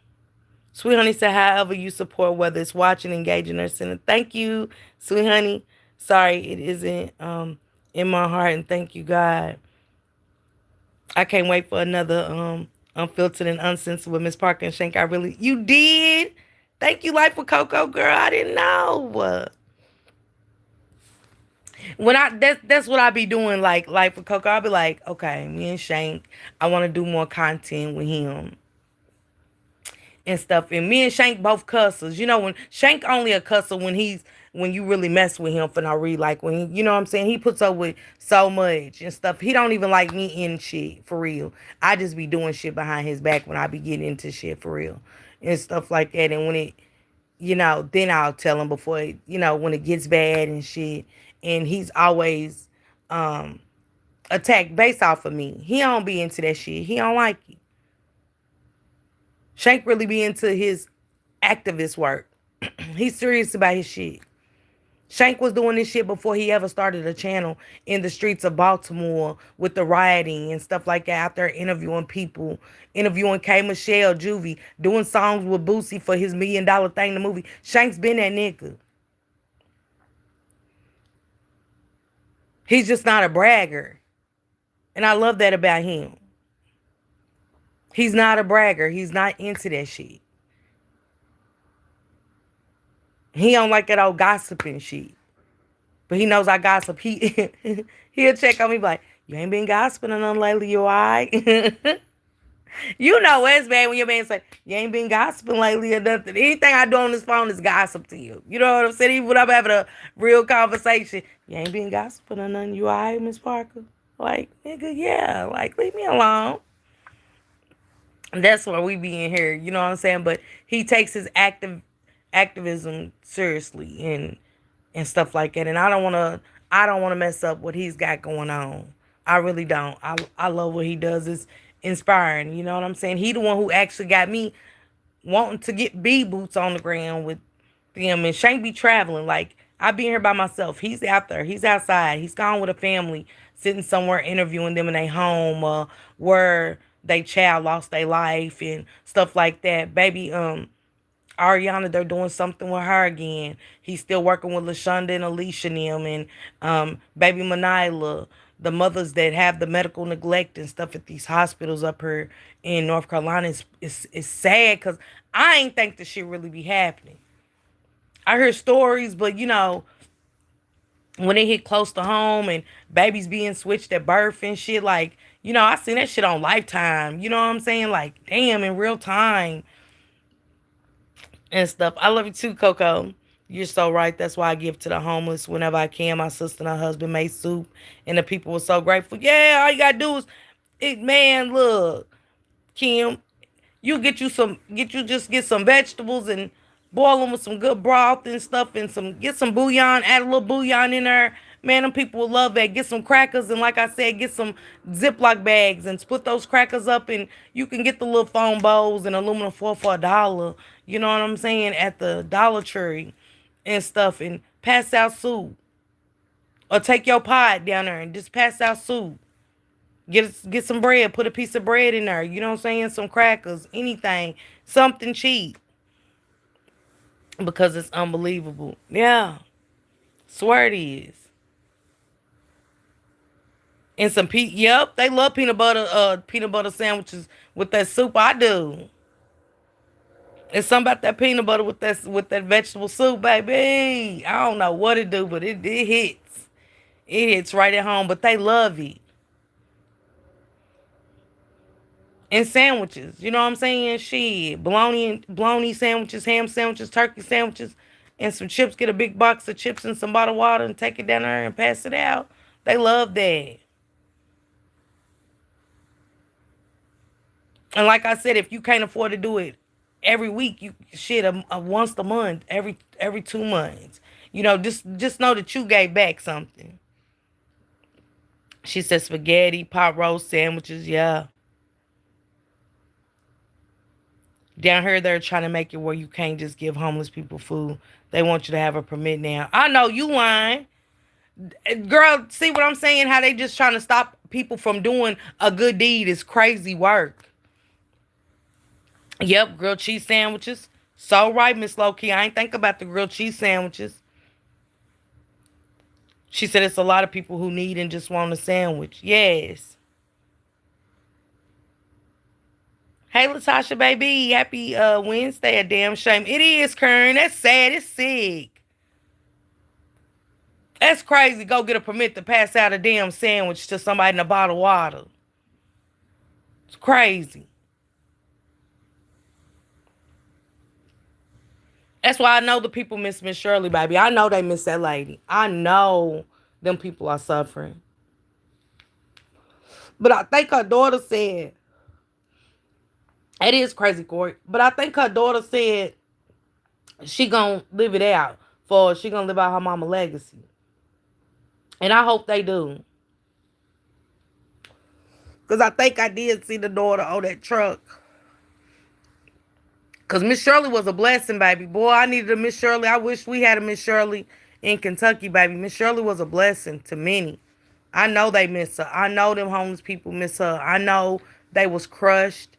Sweet Honey said, however you support, whether it's watching, engaging, or sending. Thank you, Sweet Honey. Sorry, it isn't in my heart, and thank you, God. I can't wait for Unfiltered and uncensored with Miss Parker and Shank. I really, you did. Thank you, Life with Coco, girl. I didn't know. When that's what I be doing, like Life with Coco. I'll be like, okay, me and Shank, I want to do more content with him and stuff. And me and Shank both cussers. You know, when Shank only a cusser when you really mess with him for no reason. Like when you know what I'm saying, he puts up with so much and stuff. He don't even like me in shit for real. I just be doing shit behind his back when I be getting into shit for real and stuff like that. And when it, then I'll tell him before when it gets bad and shit. And he's always um attacked based off of me. He don't be into that shit. He don't like it. Shank really be into his activist work. He's serious about his shit. Shank was doing this shit before he ever started a channel in the streets of Baltimore with the rioting and stuff like that. Out there interviewing people, interviewing K. Michelle, Juvie, doing songs with Boosie for his $1 million thing, the movie. Shank's been that nigga. He's just not a bragger. And I love that about him. He's not a bragger. He's not into that shit. He don't like that old gossiping shit. But he knows I gossip. He'll check on me like, you ain't been gossiping or nothing lately, you alright? You know it's bad when your man say, you ain't been gossiping lately or nothing. Anything I do on this phone is gossip to you. You know what I'm saying? Even when I'm having a real conversation, you ain't been gossiping or nothing, you alright, Miss Parker? Like, nigga, yeah. Like, leave me alone. That's why we be in here, you know what I'm saying? But he takes his activism seriously and stuff like that. And I don't wanna mess up what he's got going on. I really don't. I love what he does. It's inspiring, you know what I'm saying? He the one who actually got me wanting to get bee boots on the ground with them. And Shank be traveling. Like, I be here by myself. He's out there. He's outside. He's gone with a family, sitting somewhere interviewing them in their home, where they child lost their life and stuff like that. Baby, Ariana, they're doing something with her again. He's still working with LaShonda and Alicia and them, and baby Manila, the mothers that have the medical neglect and stuff at these hospitals up here in North Carolina. Is sad because I ain't think this shit really be happening. I heard stories, but when it hit close to home and babies being switched at birth and shit, like, I seen that shit on Lifetime. You know what I'm saying? Like, damn, in real time and stuff. I love you too, Coco. You're so right. That's why I give to the homeless whenever I can. My sister and her husband made soup, and the people were so grateful. Yeah, all you gotta do is, man, look, Kim, get some vegetables and boil them with some good broth and stuff, and get some bouillon, add a little bouillon in there. Man, them people will love that. Get some crackers, and like I said, get some Ziploc bags and split those crackers up, and you can get the little foam bowls and aluminum foil for $1. You know what I'm saying? At the Dollar Tree and stuff, and pass out soup. Or take your pot down there and just pass out soup. Get some bread, put a piece of bread in there. You know what I'm saying? Some crackers, anything, something cheap, because it's unbelievable. Yeah, swear it is. And some yep, they love peanut butter sandwiches with that soup. I do. It's something about that peanut butter with that vegetable soup, baby. I don't know what it do, but it hits. It hits right at home. But they love it. And sandwiches. You know what I'm saying? Shit. Bologna sandwiches, ham sandwiches, turkey sandwiches, and some chips. Get a big box of chips and some bottled water and take it down there and pass it out. They love that. And like I said, if you can't afford to do it every week, you shit a once a month, every 2 months. Just know that you gave back something. She said spaghetti, pot roast sandwiches, yeah. Down here, they're trying to make it where you can't just give homeless people food. They want you to have a permit now. I know you lying. Girl, see what I'm saying? How they just trying to stop people from doing a good deed is crazy work. Yep, grilled cheese sandwiches. So right, Miss Lowkey. I ain't think about the grilled cheese sandwiches. She said it's a lot of people who need and just want a sandwich. Yes. Hey, Latasha, baby. Happy Wednesday. A damn shame. It is, Kern. That's sad. It's sick. That's crazy. Go get a permit to pass out a damn sandwich to somebody in a bottle of water. It's crazy. That's why I know the people miss Miss Shirley, baby. I know they miss that lady. I know them people are suffering. But I think her daughter said, it is crazy, Corey. But I think her daughter said she gonna live it out. For she gonna live out her mama legacy. And I hope they do. Because I think I did see the daughter on that truck. Because Miss Shirley was a blessing, baby. Boy, I needed a Miss Shirley. I wish we had a Miss Shirley in Kentucky, baby. Miss Shirley was a blessing to many. I know they miss her. I know them homeless people miss her. I know they was crushed.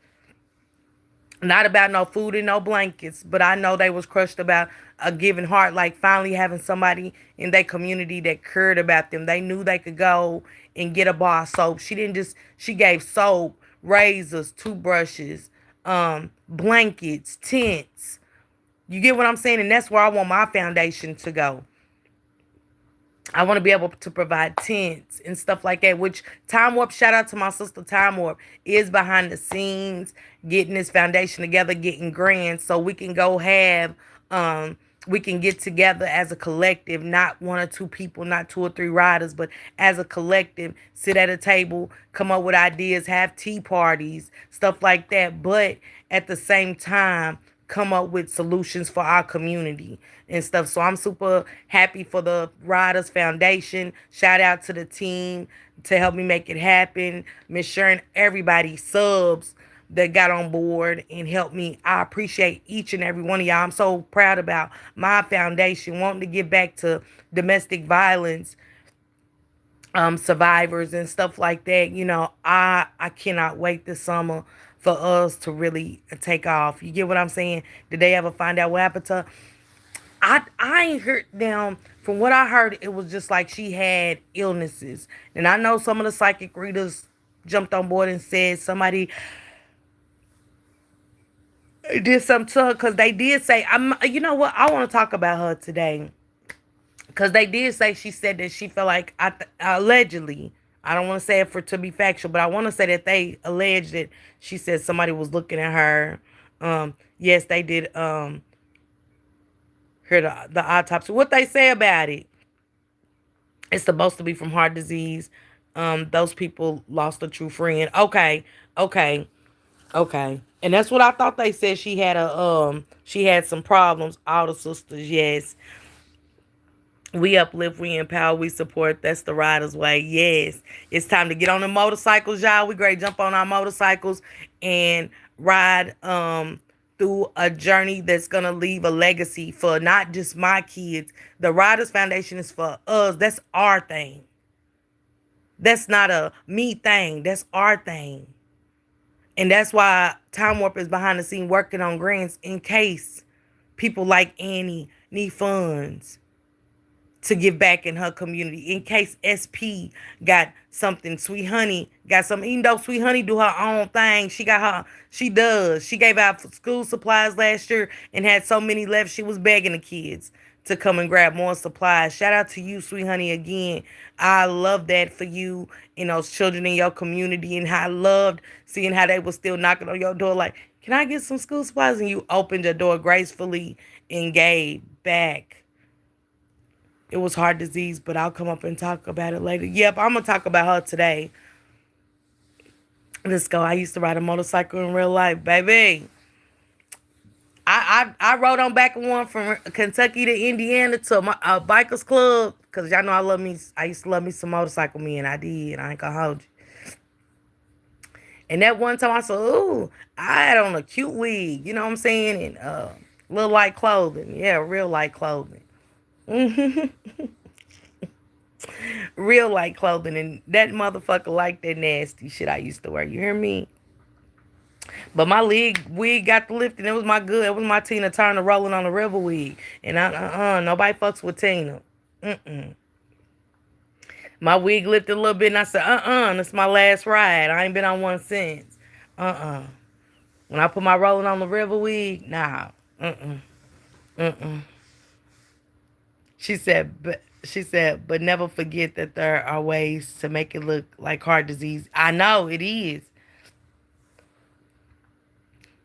Not about no food and no blankets, but I know they was crushed about a giving heart, like finally having somebody in their community that cared about them. They knew they could go and get a bar of soap. She didn't just, she gave soap, razors, toothbrushes, blankets, tents. You get what I'm saying? And that's where I want my foundation to go. I want to be able to provide tents and stuff like that, which Time Warp, shout out to my sister Time Warp, is behind the scenes, getting this foundation together, getting grants so we can go have, we can get together as a collective, not one or two people, not two or three riders, but as a collective, sit at a table, come up with ideas, have tea parties, stuff like that. But at the same time, come up with solutions for our community and stuff. So I'm super happy for the RYDERZ Foundation. Shout out to the team to help me make it happen. Miss Sharon, everybody, subs that got on board and helped me. I appreciate each and every one of y'all. I'm so proud about my foundation, wanting to give back to domestic violence survivors and stuff like that. You know, I cannot wait this summer for us to really take off. You get what I'm saying? Did they ever find out what happened to her? I ain't heard them. From what I heard, it was just like she had illnesses. And I know some of the psychic readers jumped on board and said somebody did something to her, because they did say, you know what, I want to talk about her today. Because they did say, she said that she felt like, allegedly, I don't want to say it for to be factual, but I want to say that they alleged that she said somebody was looking at her. Yes, they did hear the autopsy. What they say about it, it's supposed to be from heart disease. Those people lost a true friend. Okay, okay, okay. And that's what I thought they said. She had some problems. All the sisters, yes. We uplift, we empower, we support. That's the RYDERZ way. Yes. It's time to get on the motorcycles, y'all. We great jump on our motorcycles and ride through a journey that's gonna leave a legacy for not just my kids. The RYDERZ Foundation is for us. That's our thing. That's not a me thing. That's our thing. And that's why Time Warp is behind the scene working on grants in case people like Annie need funds to give back in her community, in case SP got something, Sweet Honey got something. Even though Sweet Honey do her own thing, she does. She gave out school supplies last year and had so many left, she was begging the kids to come and grab more supplies. Shout out to you, Sweet Honey, again. I love that for you and those children in your community, and I loved seeing how they were still knocking on your door like, can I get some school supplies? And you opened your door gracefully and gave back. It was heart disease, but I'll come up and talk about it later. Yep, I'm going to talk about her today. Let's go. I used to ride a motorcycle in real life, baby. I rode on back in one from Kentucky to Indiana to my bikers club, because y'all know I used to love me some motorcycle men. I did. I ain't going to hold you. And that one time I said, ooh, I had on a cute wig, you know what I'm saying? And little light clothing. Yeah, real light clothing. Real light clothing, and that motherfucker liked that nasty shit I used to wear. You hear me? But my wig got the lift, and it was my good. It was my Tina Turner rolling on the river wig, and nobody fucks with Tina. My wig lifted a little bit, and I said, this is my last ride. I ain't been on one since. When I put my rolling on the river wig, nah. Mm-mm. Mm-mm. But never forget that there are ways to make it look like heart disease. I know it is.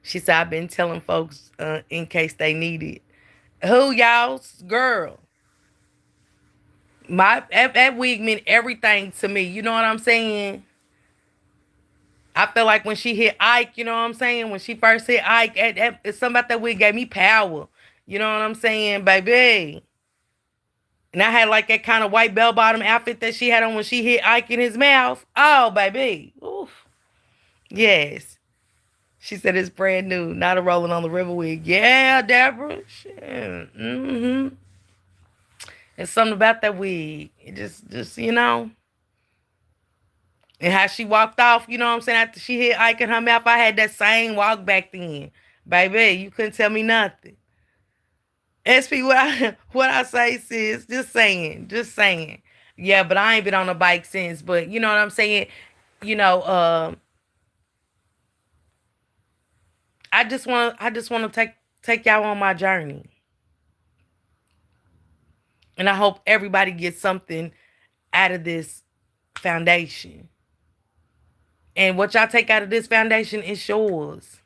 She said, I've been telling folks in case they need it. Who, y'all? Girl. That wig meant everything to me. You know what I'm saying? I feel like when she hit Ike, you know what I'm saying? When she first hit Ike, it's something about that wig gave me power. You know what I'm saying, baby? And I had like that kind of white bell bottom outfit that she had on when she hit Ike in his mouth. Oh, baby. Oof. Yes. She said it's brand new, not a rolling on the river wig. Yeah, Deborah. Shit. Mm-hmm. It's something about that wig. It just and how she walked off, you know what I'm saying? After she hit Ike in her mouth, I had that same walk back then. Baby, you couldn't tell me nothing. SP, what I say, sis, just saying, just saying. Yeah, but I ain't been on a bike since. But you know what I'm saying? You know, I just wanna take y'all on my journey. And I hope everybody gets something out of this foundation. And what y'all take out of this foundation is yours.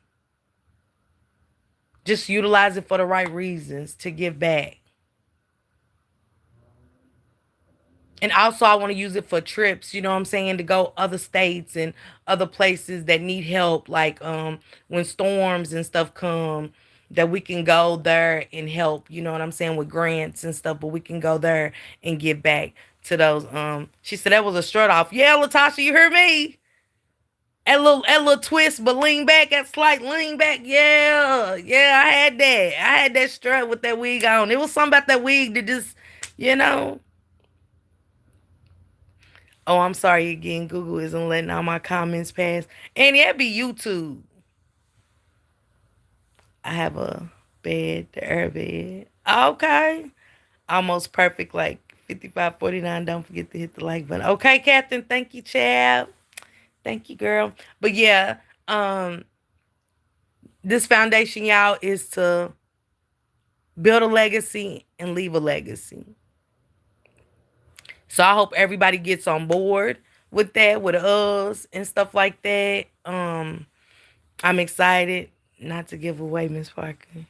Just utilize it for the right reasons to give back. And also, I want to use it for trips, you know what I'm saying, to go other states and other places that need help, like when storms and stuff come, that we can go there and help, you know what I'm saying, with grants and stuff, but we can go there and give back to those. She said that was a strut off. Yeah, Latasha, you heard me. That little twist, but lean back, that slight lean back. Yeah, yeah, I had that. I had that strut with that wig on. It was something about that wig that just, you know. Oh, I'm sorry again. Google isn't letting all my comments pass. And that'd be YouTube. I have a bed, the air bed. Okay. Almost perfect, like 55:49. Don't forget to hit the like button. Okay, Captain. Thank you, Chad. Thank you, girl. But yeah, this foundation, y'all, is to build a legacy and leave a legacy. So I hope everybody gets on board with that, with us and stuff like that. I'm excited not to give away Miss Parker.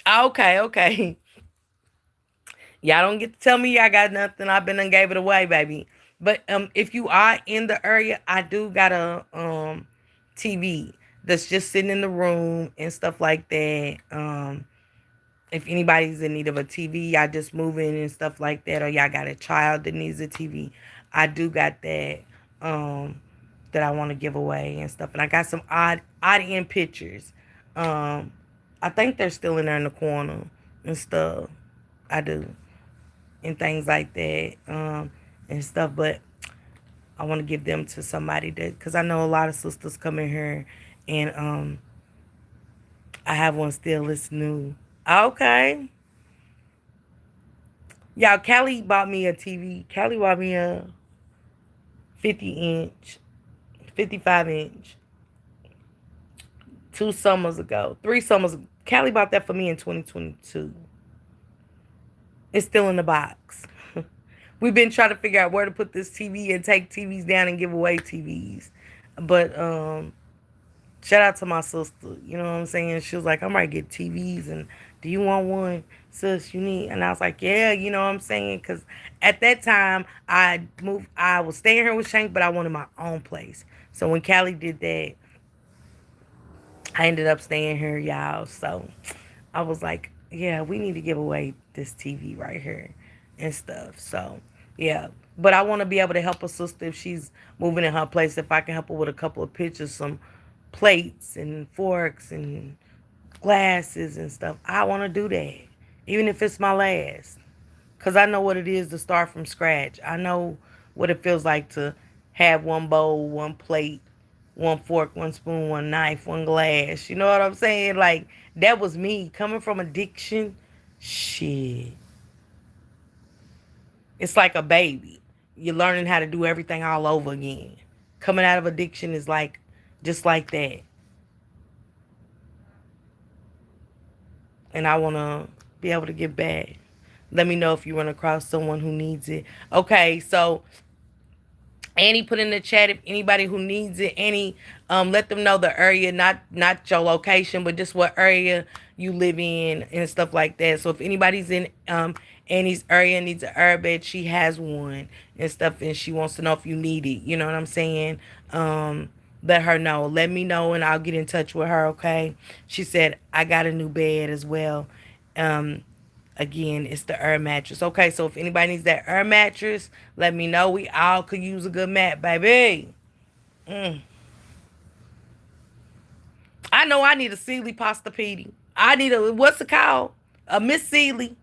Okay, okay. Y'all don't get to tell me I got nothing. I've been and gave it away, baby. But if you are in the area, I do got a TV that's just sitting in the room and stuff like that. If anybody's in need of a TV, y'all just moving and stuff like that, or y'all got a child that needs a TV, I do got that that I want to give away and stuff. And I got some odd end pictures. Um, I think they're still in there in the corner and stuff. I do and things like that and stuff. But I want to give them to somebody that, because I know a lot of sisters come in here and I have one still. It's new. Okay. Y'all, Callie bought me a TV. Callie bought me a 50 inch, 55 inch 2 summers ago, 3 summers. Callie bought that for me in 2022. It's still in the box. We've been trying to figure out where to put this TV and take TVs down and give away TVs. But shout out to my sister. You know what I'm saying? She was like, I'm ready to get TVs, and do you want one? Sis, you need. And I was like, yeah, you know what I'm saying? Because at that time, I was staying here with Shank, but I wanted my own place. So when Callie did that, I ended up staying here, y'all. So I was like, yeah, we need to give away this TV right here and stuff. So, yeah. But I want to be able to help a sister if she's moving in her place. If I can help her with a couple of pictures, some plates and forks and glasses and stuff, I want to do that. Even if it's my last. Because I know what it is to start from scratch. I know what it feels like to have one bowl, one plate, one fork, one spoon, one knife, one glass. You know what I'm saying? Like, that was me coming from addiction. Shit. It's like a baby. You're learning how to do everything all over again. Coming out of addiction is like just like that. And I want to be able to give back. Let me know if you run across someone who needs it. Okay, so Annie put in the chat if anybody who needs it. Annie, let them know the area, not your location, but just what area you live in and stuff like that. So if anybody's in Annie's area and needs an herb bed, she has one and stuff, and she wants to know if you need it. You know what I'm saying? Let her know. Let me know, and I'll get in touch with her. Okay? She said I got a new bed as well. Um, Again, it's the Air mattress. Okay, so if anybody needs that Air mattress, let me know. We all could use a good mat, baby. Mm. I know I need a Sealy Pasta Pedi. I need a, what's it called? A Miss Sealy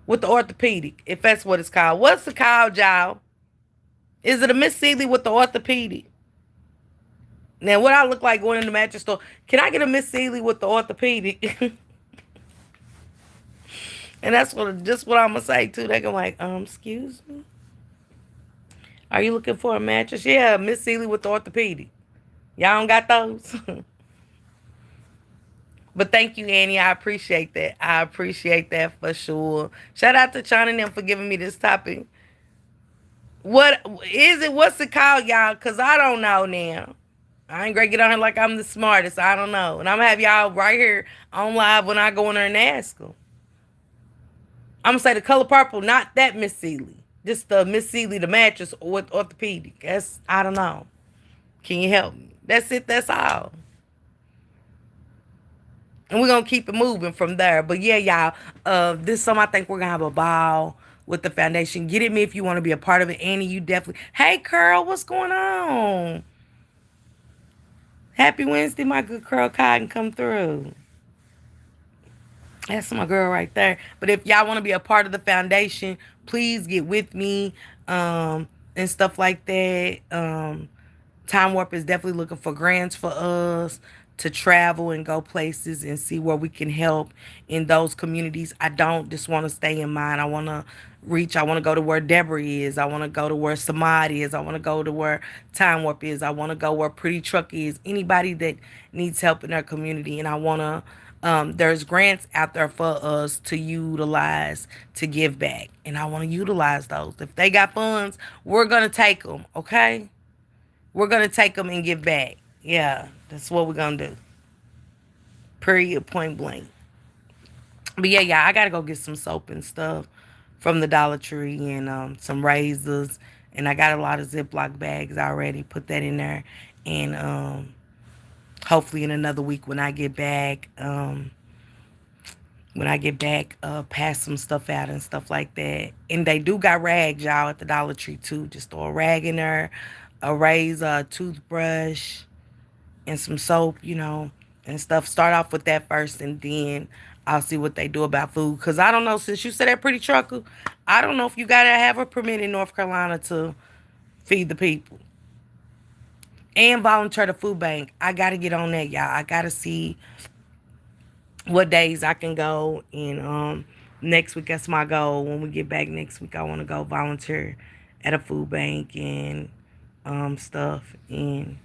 with the orthopedic, if that's what it's called. What's it called, y'all? Is it a Miss Sealy with the orthopedic? Now, what I look like going in the mattress store? Can I get a Miss Sealy with the orthopedic? And that's what I'm gonna say too. They go like, excuse me. Are you looking for a mattress? Yeah, Miss Sealy with the orthopedic. Y'all don't got those? But thank you, Annie. I appreciate that. I appreciate that for sure. Shout out to China and them for giving me this topic. What is it? What's it called, y'all? Because I don't know now. I ain't gonna get on here like I'm the smartest. I don't know. And I'm gonna have y'all right here on live when I go in there and ask them. I'm gonna say the color purple, not that Miss Sealy. Just the Miss Sealy, the mattress with orthopedic. That's, I don't know. Can you help me? That's it. That's all. And we're gonna keep it moving from there. But yeah, y'all, this summer I think we're gonna have a ball with the foundation. Get at me if you want to be a part of it. Annie, you definitely. Hey Curl, what's going on? Happy Wednesday, my good Curl Cotton, come through. That's my girl right there. But if y'all want to be a part of the foundation, please get with me, and stuff like that. Time Warp is definitely looking for grants for us to travel and go places and see where we can help in those communities. I don't just want to stay in mine. I want to reach. I want to go to where Deborah is. I want to go to where Samad is. I want to go to where Time Warp is. I want to go where Pretty Truck is. Anybody that needs help in their community. And I want to, there's grants out there for us to utilize to give back. And I want to utilize those. If they got funds, we're going to take them. Okay? We're going to take them and give back. Yeah, that's what we're going to do. Period, point blank. But yeah, I got to go get some soap and stuff from the Dollar Tree and some razors. And I got a lot of Ziploc bags already. Put that in there. And hopefully in another week when I get back, pass some stuff out and stuff like that. And they do got rags, y'all, at the Dollar Tree too. Just throw a rag in there, a razor, a toothbrush, and some soap, and stuff. Start off with that first, and then I'll see what they do about food. Because I don't know, since you said that Pretty Trucker, I don't know if you got to have a permit in North Carolina to feed the people. And volunteer to food bank. I got to get on that, y'all. I got to see what days I can go. And next week, that's my goal. When we get back next week, I want to go volunteer at a food bank and stuff. And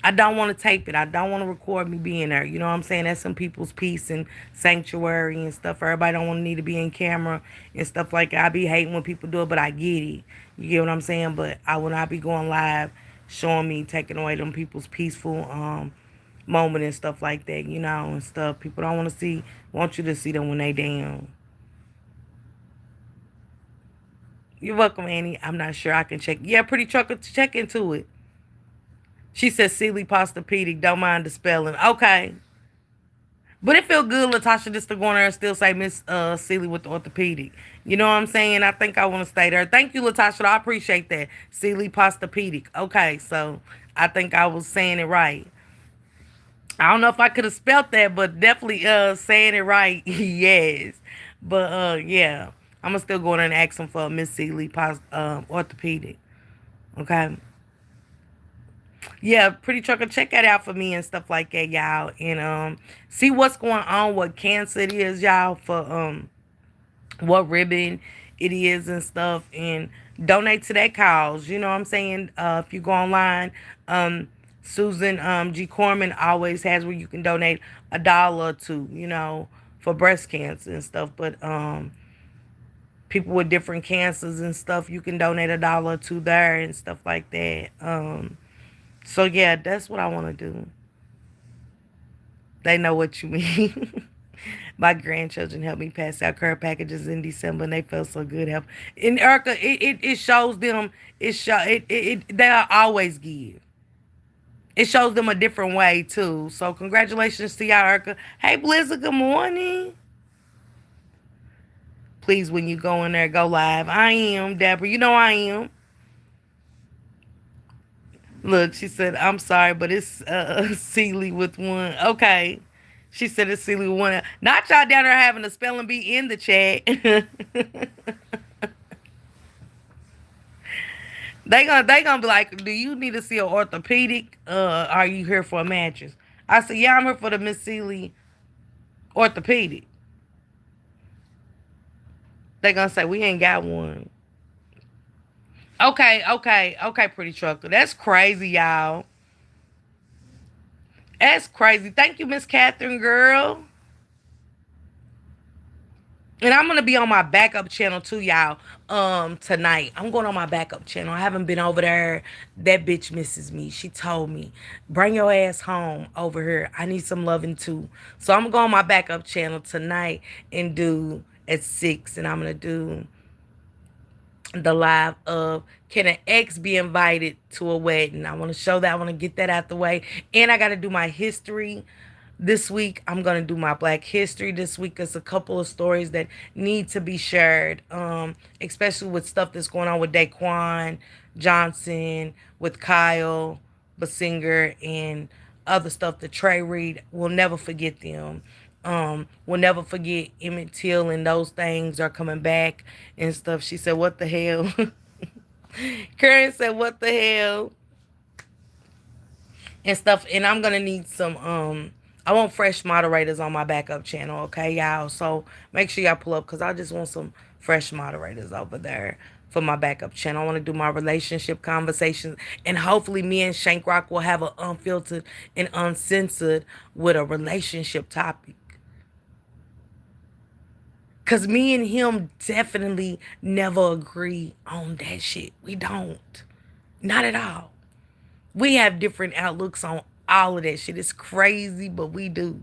I don't want to tape it. I don't want to record me being there. You know what I'm saying? That's some people's peace and sanctuary and stuff. Everybody don't want to need to be in camera and stuff like that. I be hating when people do it, but I get it. You get what I'm saying? But I will not be going live showing me taking away them people's peaceful moment and stuff like that, and stuff. People don't want you to see them when they down. You're welcome, Annie. I'm not sure. I can check. Yeah, Pretty Trucker, check into it. She says Sealy Postopedic. Don't mind the spelling. Okay. But it feel good, Latasha, just to go in there and still say Miss Sealy with the orthopedic. You know what I'm saying? I think I want to stay there. Thank you, Latasha. I appreciate that. Sealy Postopedic. Okay, so I think I was saying it right. I don't know if I could have spelt that, but definitely saying it right, yes. But yeah, I'm gonna still go in there and ask them for Miss Sealy orthopedic. Okay. Yeah, Pretty Trucker, check that out for me and stuff like that, y'all. And see what's going on, what cancer it is, y'all, for what ribbon it is and stuff, and donate to that cause. You know what I'm saying? If you go online, Susan G. Corman always has where you can donate $1 to, for breast cancer and stuff. But people with different cancers and stuff, you can donate $1 to there and stuff like that. So yeah, that's what I want to do. They know what you mean. My grandchildren helped me pass out care packages in December, and they felt so good. Help in Erica, it shows them. They'll always give. It shows them a different way too. So congratulations to y'all, Erica. Hey Blizzard, good morning. Please, when you go in there, go live. I am Deborah. You know I am. Look, she said, I'm sorry, but it's Sealy with one. Okay. She said it's Sealy with one. Not y'all down there having a spelling bee in the chat. they gonna be like, do you need to see an orthopedic? Are you here for a mattress? I said, yeah, I'm here for the Miss Sealy orthopedic. They gonna say we ain't got one. Okay, pretty trucker. That's crazy, y'all. That's crazy. Thank you, Miss Catherine, girl. And I'm gonna be on my backup channel too, y'all. Tonight. I'm going on my backup channel. I haven't been over there. That bitch misses me. She told me, bring your ass home over here. I need some loving too. So I'm gonna go on my backup channel tonight and do at 6, and I'm gonna do the live of can an ex be invited to a wedding. I want to show that. I want to get that out the way. And I got to do my history this week. I'm going to do my Black history this week. There's a couple of stories that need to be shared, especially with stuff that's going on with Daquan Johnson, with Kyle Basinger, and other stuff that Trey Reed will never forget them. We'll never forget Emmett Till, and those things are coming back and stuff. She said, what the hell? Karen said, what the hell? And stuff. And I'm gonna need some I want fresh moderators on my backup channel, okay, y'all? So make sure y'all pull up, because I just want some fresh moderators over there for my backup channel. I want to do my relationship conversations, and hopefully me and Shank Rock will have an unfiltered and uncensored with a relationship topic. Cause me and him definitely never agree on that shit. We don't. Not at all. We have different outlooks on all of that shit. It's crazy, but we do.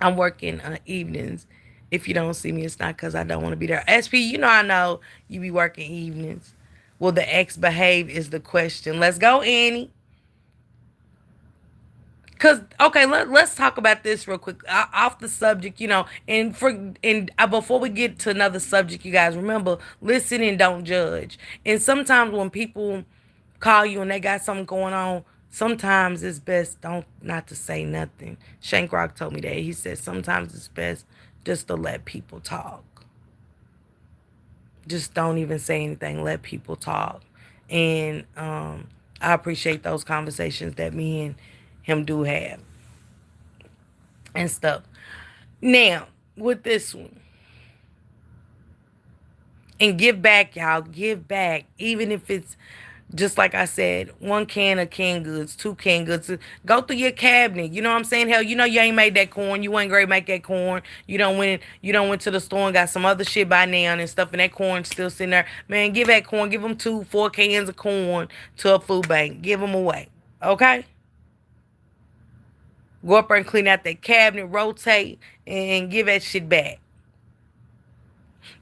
I'm working evenings. If you don't see me, it's not because I don't want to be there. SP, I know you be working evenings. Will the ex behave is the question. Let's go, Annie. Cause okay, let's talk about this real quick off the subject, before we get to another subject, you guys remember, listen and don't judge. And sometimes when people call you and they got something going on, sometimes it's best don't not to say nothing. Shank Rock told me that. He said sometimes it's best just to let people talk. Just don't even say anything. Let people talk. And I appreciate those conversations that me and him do have and stuff. Now, with this one, and give back, y'all. Give back. Even if it's just like I said, one can of canned goods, two canned goods. Go through your cabinet. You know what I'm saying? Hell, you ain't made that corn. You ain't great make that corn. You don't went to the store and got some other shit by now and stuff, and that corn's still sitting there. Man, give that corn. Give them 4 cans of corn to a food bank. Give them away. Okay? Go up there and clean out that cabinet, rotate, and give that shit back.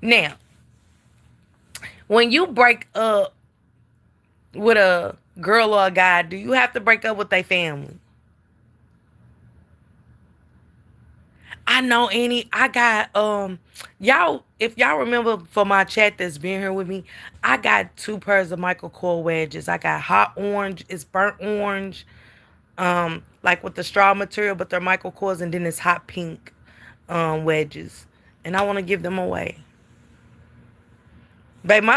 Now, when you break up with a girl or a guy, do you have to break up with their family? I know, Annie. I got y'all. If y'all remember for my chat that's been here with me, I got 2 pairs of Michael Kors wedges. I got hot orange. It's burnt orange, like with the straw material, but they're Michael Kors, and then it's hot pink wedges, and I want to give them away. Baby,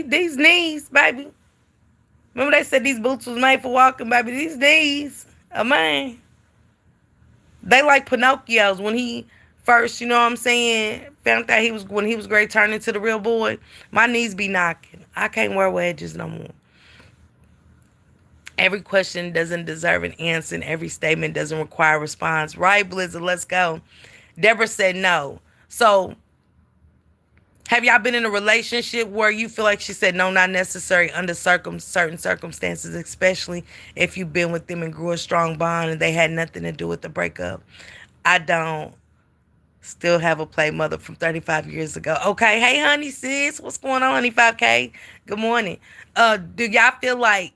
these knees, baby. Remember they said these boots was made for walking, baby. These knees, man. They like Pinocchio's when he first, you know what I'm saying, found out when he was great, turned into the real boy. My knees be knocking. I can't wear wedges no more. Every question doesn't deserve an answer, and every statement doesn't require a response. Right, Blizzard? Let's go. Deborah said no. So, have y'all been in a relationship where you feel like she said no, not necessary under certain circumstances, especially if you've been with them and grew a strong bond and they had nothing to do with the breakup? I don't. Still have a play mother from 35 years ago. Okay, hey honey sis, what's going on, honey 5K? Good morning. Do y'all feel like,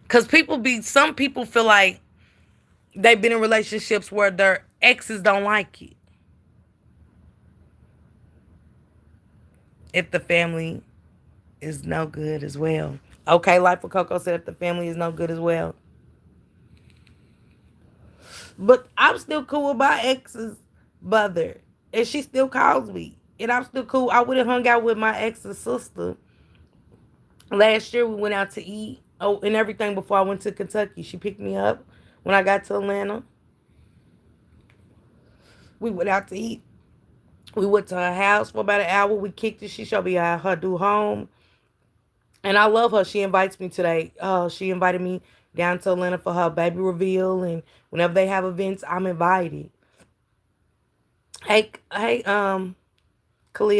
cause some people feel like they've been in relationships where their exes don't like it if the family is no good as well. Okay, Life for Coco said if the family is no good as well. But I'm still cool with my ex's mother. And she still calls me. And I'm still cool. I would have hung out with my ex's sister. Last year we went out to eat. Oh, and everything before I went to Kentucky. She picked me up when I got to Atlanta. We went out to eat. We went to her house for about an hour. We kicked it. She showed me how her do home. And I love her. She invites me today. She invited me down to Atlanta for her baby reveal, and whenever they have events, I'm invited. Hey, Kalia,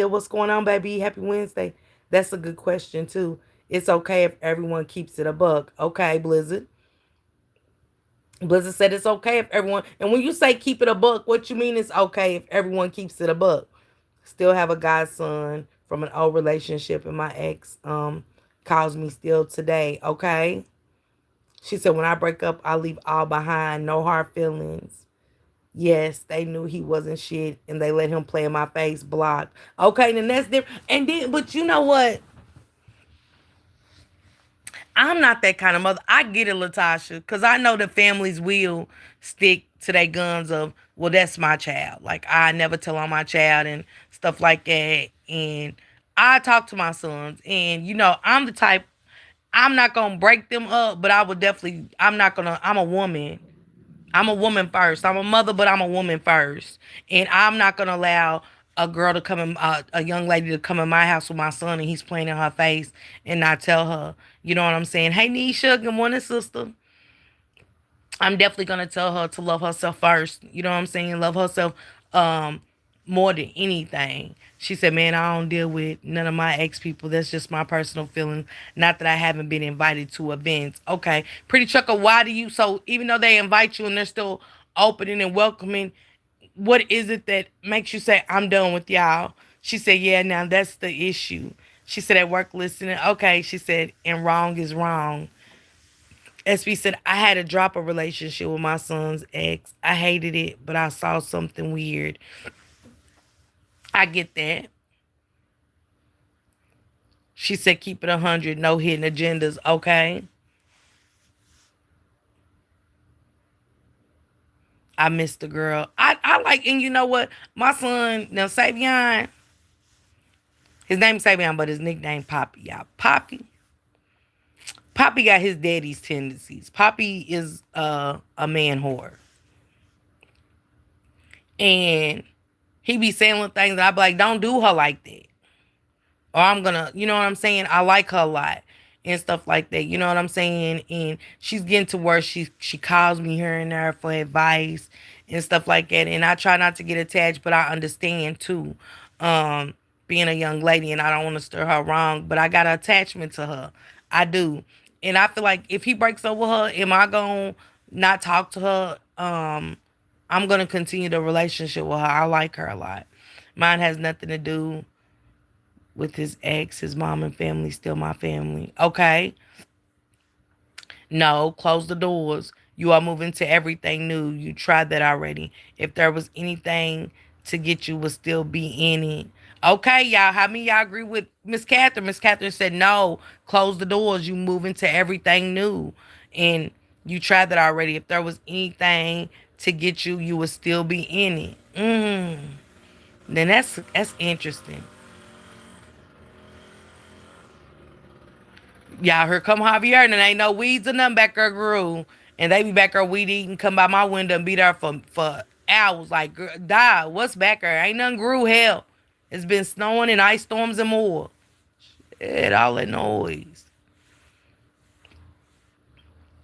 what's going on, baby? Happy Wednesday. That's a good question too. It's okay if everyone keeps it a buck. Okay, Blizzard. Blizzard said it's okay if everyone. And when you say keep it a buck, what you mean is okay if everyone keeps it a buck. Still have a godson from an old relationship, and my ex calls me still today. Okay. She said, when I break up, I leave all behind. No hard feelings. Yes, they knew he wasn't shit and they let him play in my face, blocked. Okay, then that's different. And then, but you know what? I'm not that kind of mother. I get it, Latasha, because I know the families will stick to their guns of, well, that's my child. Like, I never tell on my child and stuff like that. And I talk to my sons. And, I'm the type, I'm not going to break them up, but I would definitely, I'm a woman. I'm a woman first. I'm a mother, but I'm a woman first. And I'm not going to allow a girl to come in, a young lady to come in my house with my son and he's playing in her face and not tell her, you know what I'm saying? Hey, Nisha, good morning, sister. I'm definitely gonna tell her to love herself first. You know what I'm saying? Love herself um more than anything. She said, man, I don't deal with none of my ex people. That's just my personal feeling. Not that I haven't been invited to events. Okay. Pretty Chucker, why do you so even though they invite you and they're still opening and welcoming, what is it that makes you say, I'm done with y'all? She said, yeah, now that's the issue. She said at work listening, okay, she said, and wrong is wrong. SB said, I had to drop a relationship with my son's ex. I hated it, but I saw something weird. I get that. She said, keep it 100, no hidden agendas. Okay. I missed the girl. I like, and you know what? My son, now Savion, his name's Savion, but his nickname Poppy, y'all. Poppy got his daddy's tendencies. Poppy is a man whore. And he be saying little things that I be like, don't do her like that. Or I'm gonna, you know what I'm saying? I like her a lot and stuff like that. You know what I'm saying? And she's getting to where she calls me here and there for advice and stuff like that. And I try not to get attached, but I understand too. Being a young lady and I don't want to stir her wrong, but I got an attachment to her. I do. And I feel like if he breaks up with her, am I gonna not talk to her? I'm gonna continue the relationship with her. I like her a lot. Mine has nothing to do with his ex, his mom and family, still my family. Okay. No, close the doors. You are moving to everything new. You tried that already. If there was anything to get you, would still be in it. Okay, y'all. How many y'all agree with Miss Catherine? Miss Catherine said, no, close the doors. You move into everything new. And you tried that already. If there was anything to get you, you would still be in it. Then that's interesting. Y'all heard come Javier and there ain't no weeds or nothing back there grew. And they be back there weed eating, come by my window and be there for hours. Like, girl, die, what's back there? Ain't nothing grew, hell. It's been snowing and ice storms and more. It all that noise.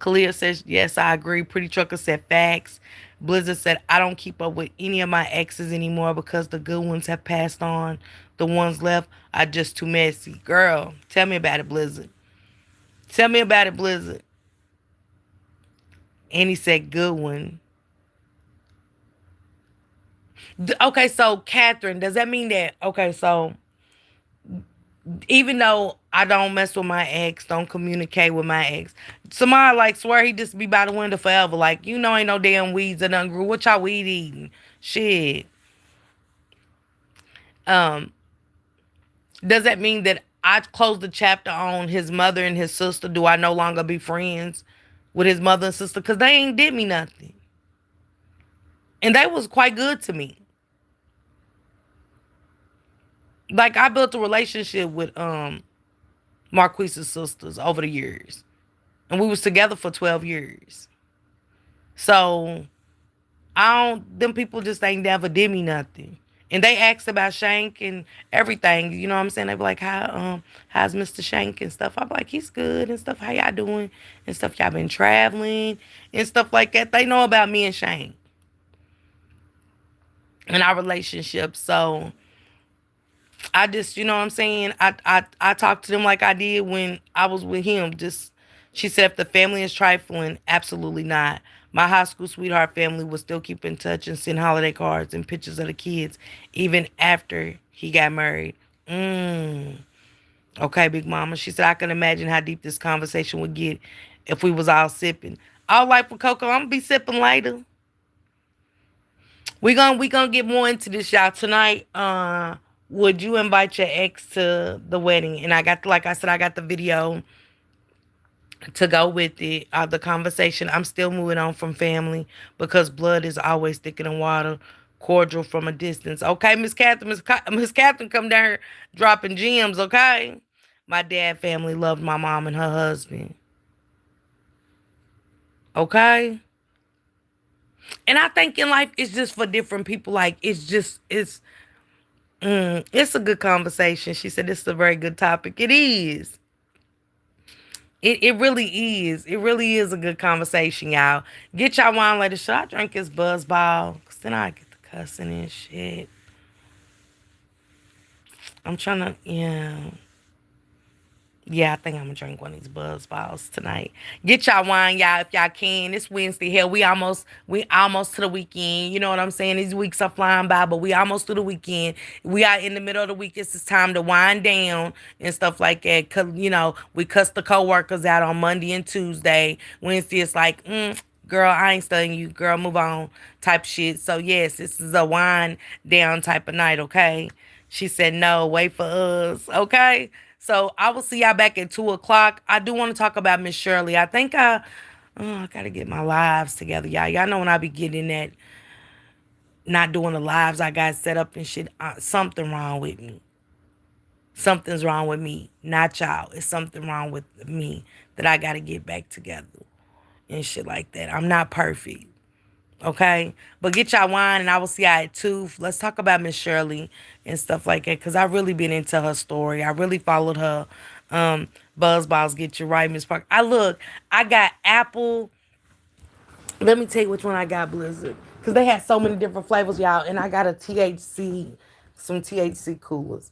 Kalia says, yes, I agree. Pretty Trucker said, facts. Blizzard said, I don't keep up with any of my exes anymore because the good ones have passed on. The ones left are just too messy. Girl, tell me about it, Blizzard. Tell me about it, Blizzard. And he said, good one. Okay, so Catherine, does that mean that, okay, so even though I don't mess with my ex, don't communicate with my ex, somebody like swear he just be by the window forever. Like, ain't no damn weeds that done grew. What y'all weed eating? Shit. Um, does that mean that I closed the chapter on his mother and his sister? Do I no longer be friends with his mother and sister? Because they ain't did me nothing. And they was quite good to me. Like, I built a relationship with Marquise's sisters over the years. And we was together for 12 years. So them people just ain't never did me nothing. And they asked about Shank and everything. You know what I'm saying? They be like, how's Mr. Shank and stuff? I'm like, he's good and stuff. How y'all doing? And stuff. Y'all been traveling and stuff like that. They know about me and Shank and our relationship. So I just, you know what I'm saying? I talked to them like I did when I was with him. Just, she said, if the family is trifling, absolutely not. My high school sweetheart family will still keep in touch and send holiday cards and pictures of the kids, even after he got married. Okay, Big Mama. She said, I can imagine how deep this conversation would get if we was all sipping. All right, for Coco, I'm gonna be sipping later. We gonna get more into this, y'all. Tonight, would you invite your ex to the wedding? And I got, like I said, I got the video to go with it. The conversation. I'm still moving on from family because blood is always thicker than water. Cordial from a distance. Okay, Miss Catherine. Miss Catherine, come down here dropping gems. Okay. My dad family loved my mom and her husband. Okay. And I think in life it's just for different people. Like, it's a good conversation. She said it's a very good topic. It is. It really is. It really is a good conversation, y'all. Get y'all wine later. Should I drink this buzzball? Because then I get the cussing and shit. I'm trying to, yeah. Yeah, I think I'm gonna drink one of these buzz balls tonight. Get y'all wine, y'all, if y'all can. It's Wednesday. Hell, we almost to the weekend. You know what I'm saying? These weeks are flying by, but we almost to the weekend. We are in the middle of the week. It's time to wind down and stuff like that. Cause we cuss the coworkers out on Monday and Tuesday. Wednesday it's like, girl, I ain't studying you. Girl, move on type shit. So yes, this is a wind down type of night, okay? She said, no, wait for us. Okay. So I will see y'all back at 2 o'clock. I do want to talk about Miss Shirley. I think I got to get my lives together, y'all. Y'all know when I be getting that, not doing the lives I got set up and shit, something wrong with me. Something's wrong with me, not y'all. It's something wrong with me that I got to get back together and shit like that. I'm not perfect. Okay, but get y'all wine and I will see y'all at 2. Let's talk about Miss Shirley and stuff like that, because I really been into her story. I really followed her. Buzzballs, get you right, Miss Park. I got apple. Let me tell you which one I got, Blizzard, because they had so many different flavors, y'all. And I got some THC coolers.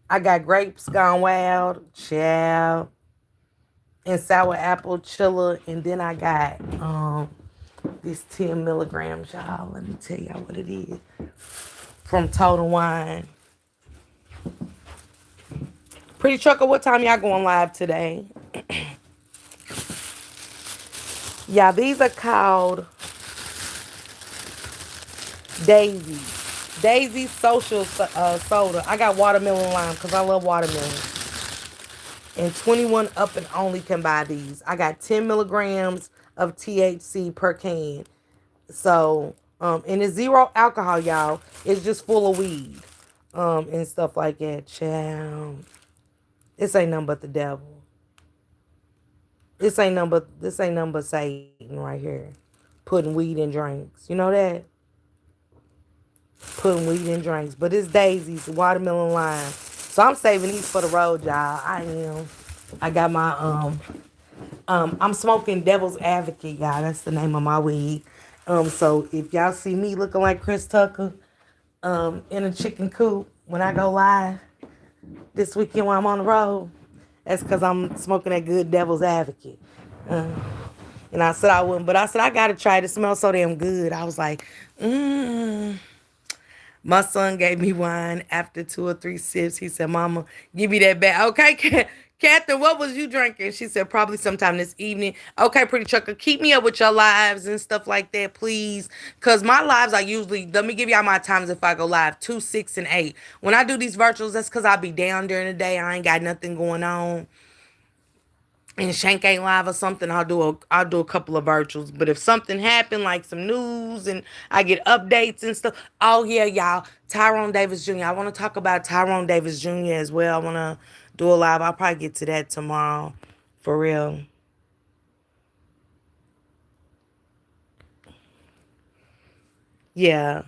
I got grapes gone wild, child, and sour apple chiller, and then I got this 10 milligrams, y'all. Let me tell y'all what it is. From Total Wine. Pretty Trucker, what time y'all going live today? Yeah, these are called Daisy. Daisy Social Soda. I got watermelon lime because I love watermelon. And 21 up and only can buy these. I got 10 milligrams of THC per can. So, and it's zero alcohol, y'all. It's just full of weed, and stuff like that. Child, this ain't nothing but the devil. This ain't nothing but Satan right here, putting weed in drinks. You know that? Putting weed in drinks. But it's Daisy's watermelon lime. So I'm saving these for the road, y'all. I am. I got my I'm smoking Devil's Advocate, y'all. That's the name of my weed. So if y'all see me looking like Chris Tucker, in a chicken coop when I go live this weekend while I'm on the road, that's because I'm smoking that good Devil's Advocate. Uh, and I said I wouldn't, but I said I gotta try it. It smells so damn good. I was like, mm. My son gave me wine after 2 or 3 sips. He said, Mama, give me that back. Okay, Catherine, what was you drinking? She said, probably sometime this evening. Okay, Pretty Trucker, keep me up with your lives and stuff like that, please. Because my lives are usually, let me give y'all my times if I go live, 2, 6, and 8. When I do these virtuals, that's because I'll be down during the day. I ain't got nothing going on and Shank ain't live or something, I'll do a couple of virtuals. But if something happened, like some news and I get updates and stuff, oh yeah, y'all, Tyrone Davis Jr. I want to talk about Tyrone Davis Jr. as well. I want to do a live. I'll probably get to that tomorrow, for real. Yeah.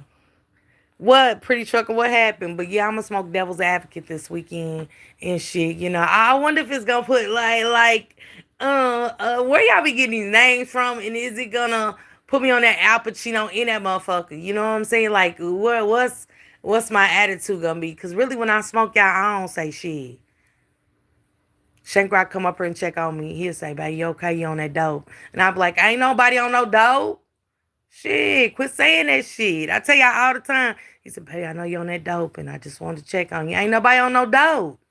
What, Pretty Trucker? What happened? But yeah, I'm gonna smoke Devil's Advocate this weekend and shit. I wonder if it's gonna put where y'all be getting these names from, and is it gonna put me on that Al Pacino in that motherfucker? You know what I'm saying? Like, what's my attitude gonna be? Cause really, when I smoke y'all, I don't say shit. Shank Rock come up here and check on me. He'll say, "Baby, you okay? You on that dope?" And I be like, "Ain't nobody on no dope." Shit, quit saying that shit. I tell y'all all the time. He said, "Hey, I know you on that dope, and I just wanted to check on you. Ain't nobody on no dope."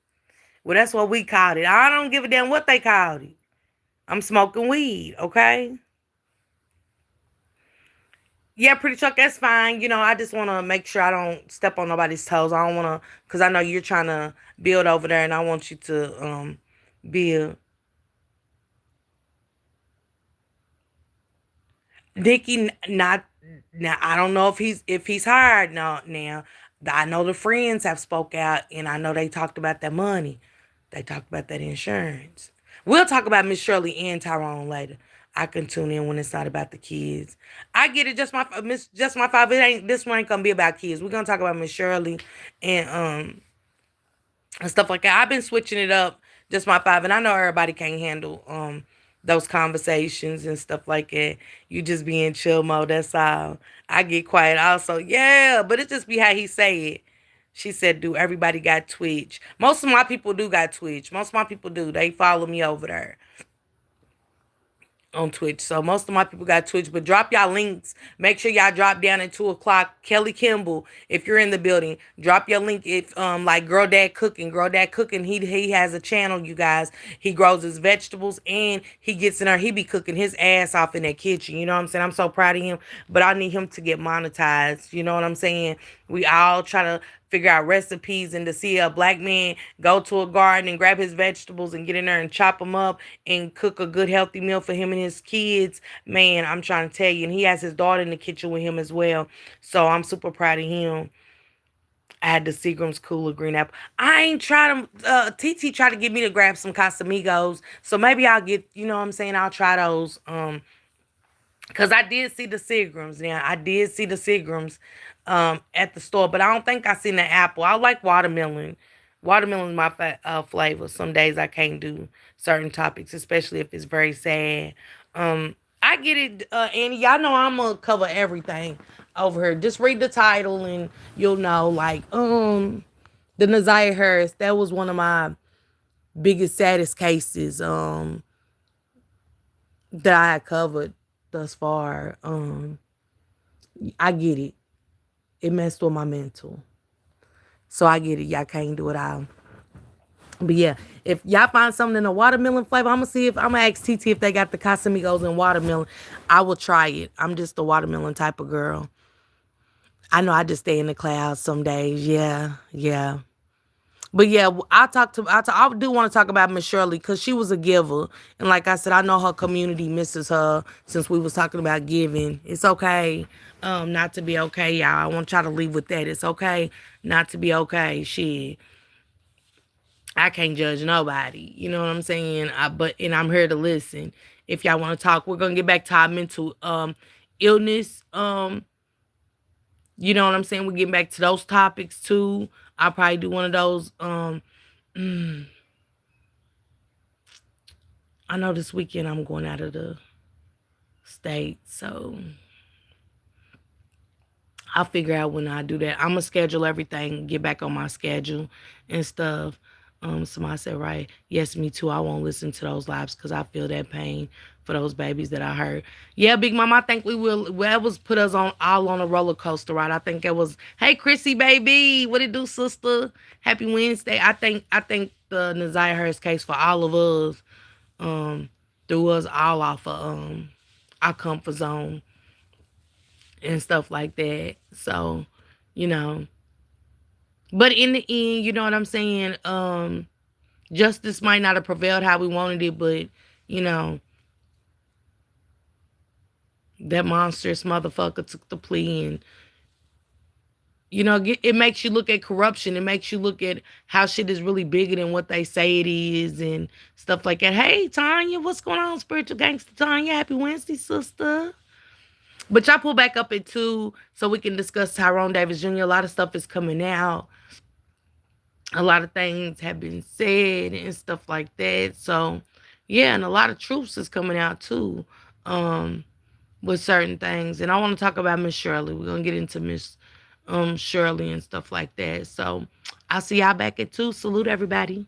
Well, that's what we called it. I don't give a damn what they called it. I'm smoking weed, okay? Yeah, Pretty Chuck, that's fine. I just want to make sure I don't step on nobody's toes. I don't want to, because I know you're trying to build over there, and I want you to build. Nikki, not now. I don't know if he's hired now. I know the friends have spoke out, and I know they talked about that money. They talked about that insurance. We'll talk about Miss Shirley and Tyrone later. I can tune in when it's not about the kids. I get it. Just my five. It ain't this one ain't gonna be about kids. We're gonna talk about Miss Shirley and and stuff like that. I've been switching it up, just my five, and I know everybody can't handle those conversations and stuff like that. You just be in chill mode. That's all. I get quiet also. Yeah, but it just be how he say it. She said, "Do everybody got Twitch? Most of my people do got Twitch. Most of my people do. They follow me over there on Twitch. So most of my people got Twitch, but drop y'all links. Make sure y'all drop down at 2 o'clock. Kelly Kimball, if you're in the building, drop your link. If like Girl Dad Cooking, he has a channel, you guys. He grows his vegetables and he gets in there. He be cooking his ass off in that kitchen. You know what I'm saying? I'm so proud of him, but I need him to get monetized. You know what I'm saying? We all try to figure out recipes and to see a black man go to a garden and grab his vegetables and get in there and chop them up and cook a good healthy meal for him and his kids. Man, I'm trying to tell you. And he has his daughter in the kitchen with him as well. So I'm super proud of him. I had the Seagram's Cooler Green Apple. I ain't trying to, TT tried to get me to grab some Casamigos. So maybe I'll get, you know what I'm saying? I'll try those. Because I did see the Seagrams. Now, I did see the Seagrams at the store, but I don't think I seen the apple. I like watermelon. Watermelon is my flavor. Some days I can't do certain topics, especially if it's very sad. I get it, Annie. Y'all know I'm gonna cover everything over here. Just read the title and you'll know. Like, the Naziah Harris. That was one of my biggest, saddest cases. That I had covered thus far. I get it. It messed with my mental. So I get it. Y'all can't do it all. But yeah, if y'all find something in a watermelon flavor, I'm gonna ask TT if they got the Casamigos in watermelon. I will try it. I'm just a watermelon type of girl. I know I just stay in the clouds some days. Yeah, yeah. But yeah, I do want to talk about Miss Shirley because she was a giver, and like I said, I know her community misses her. Since we was talking about giving, it's okay, not to be okay, y'all. I want y'all to leave with that. It's okay not to be okay. Shit, I can't judge nobody. You know what I'm saying? And I'm here to listen. If y'all want to talk, we're gonna get back to our mental illness. You know what I'm saying? We're getting back to those topics too. I'll probably do one of those. I know this weekend I'm going out of the state, so I'll figure out when I do that. I'm gonna schedule everything, get back on my schedule and stuff. Somebody said, right, yes, me too. I won't listen to those lives because I feel that pain for those babies that I hurt. Yeah, Big Mama, I think we will. Well, that was put us on all on a roller coaster ride. I think it was. Hey, Chrissy, baby, what it do, sister? Happy Wednesday. I think the Naziah Hurst case for all of us um threw us all off of our comfort zone and stuff like that. So, you know, but in the end, you know what I'm saying? Justice might not have prevailed how we wanted it, but you know, that monstrous motherfucker took the plea, and you know, it makes you look at corruption. It makes you look at how shit is really bigger than what they say it is and stuff like that. Hey, Tanya, what's going on, spiritual gangster Tanya? Happy Wednesday, sister. But y'all pull back up at 2 so we can discuss Tyrone Davis Jr. A lot of stuff is coming out. A lot of things have been said and stuff like that. So, yeah, and a lot of truths is coming out too with certain things. And I want to talk about Miss Shirley. We're going to get into Miss Shirley and stuff like that. So, I'll see y'all back at 2. Salute, everybody.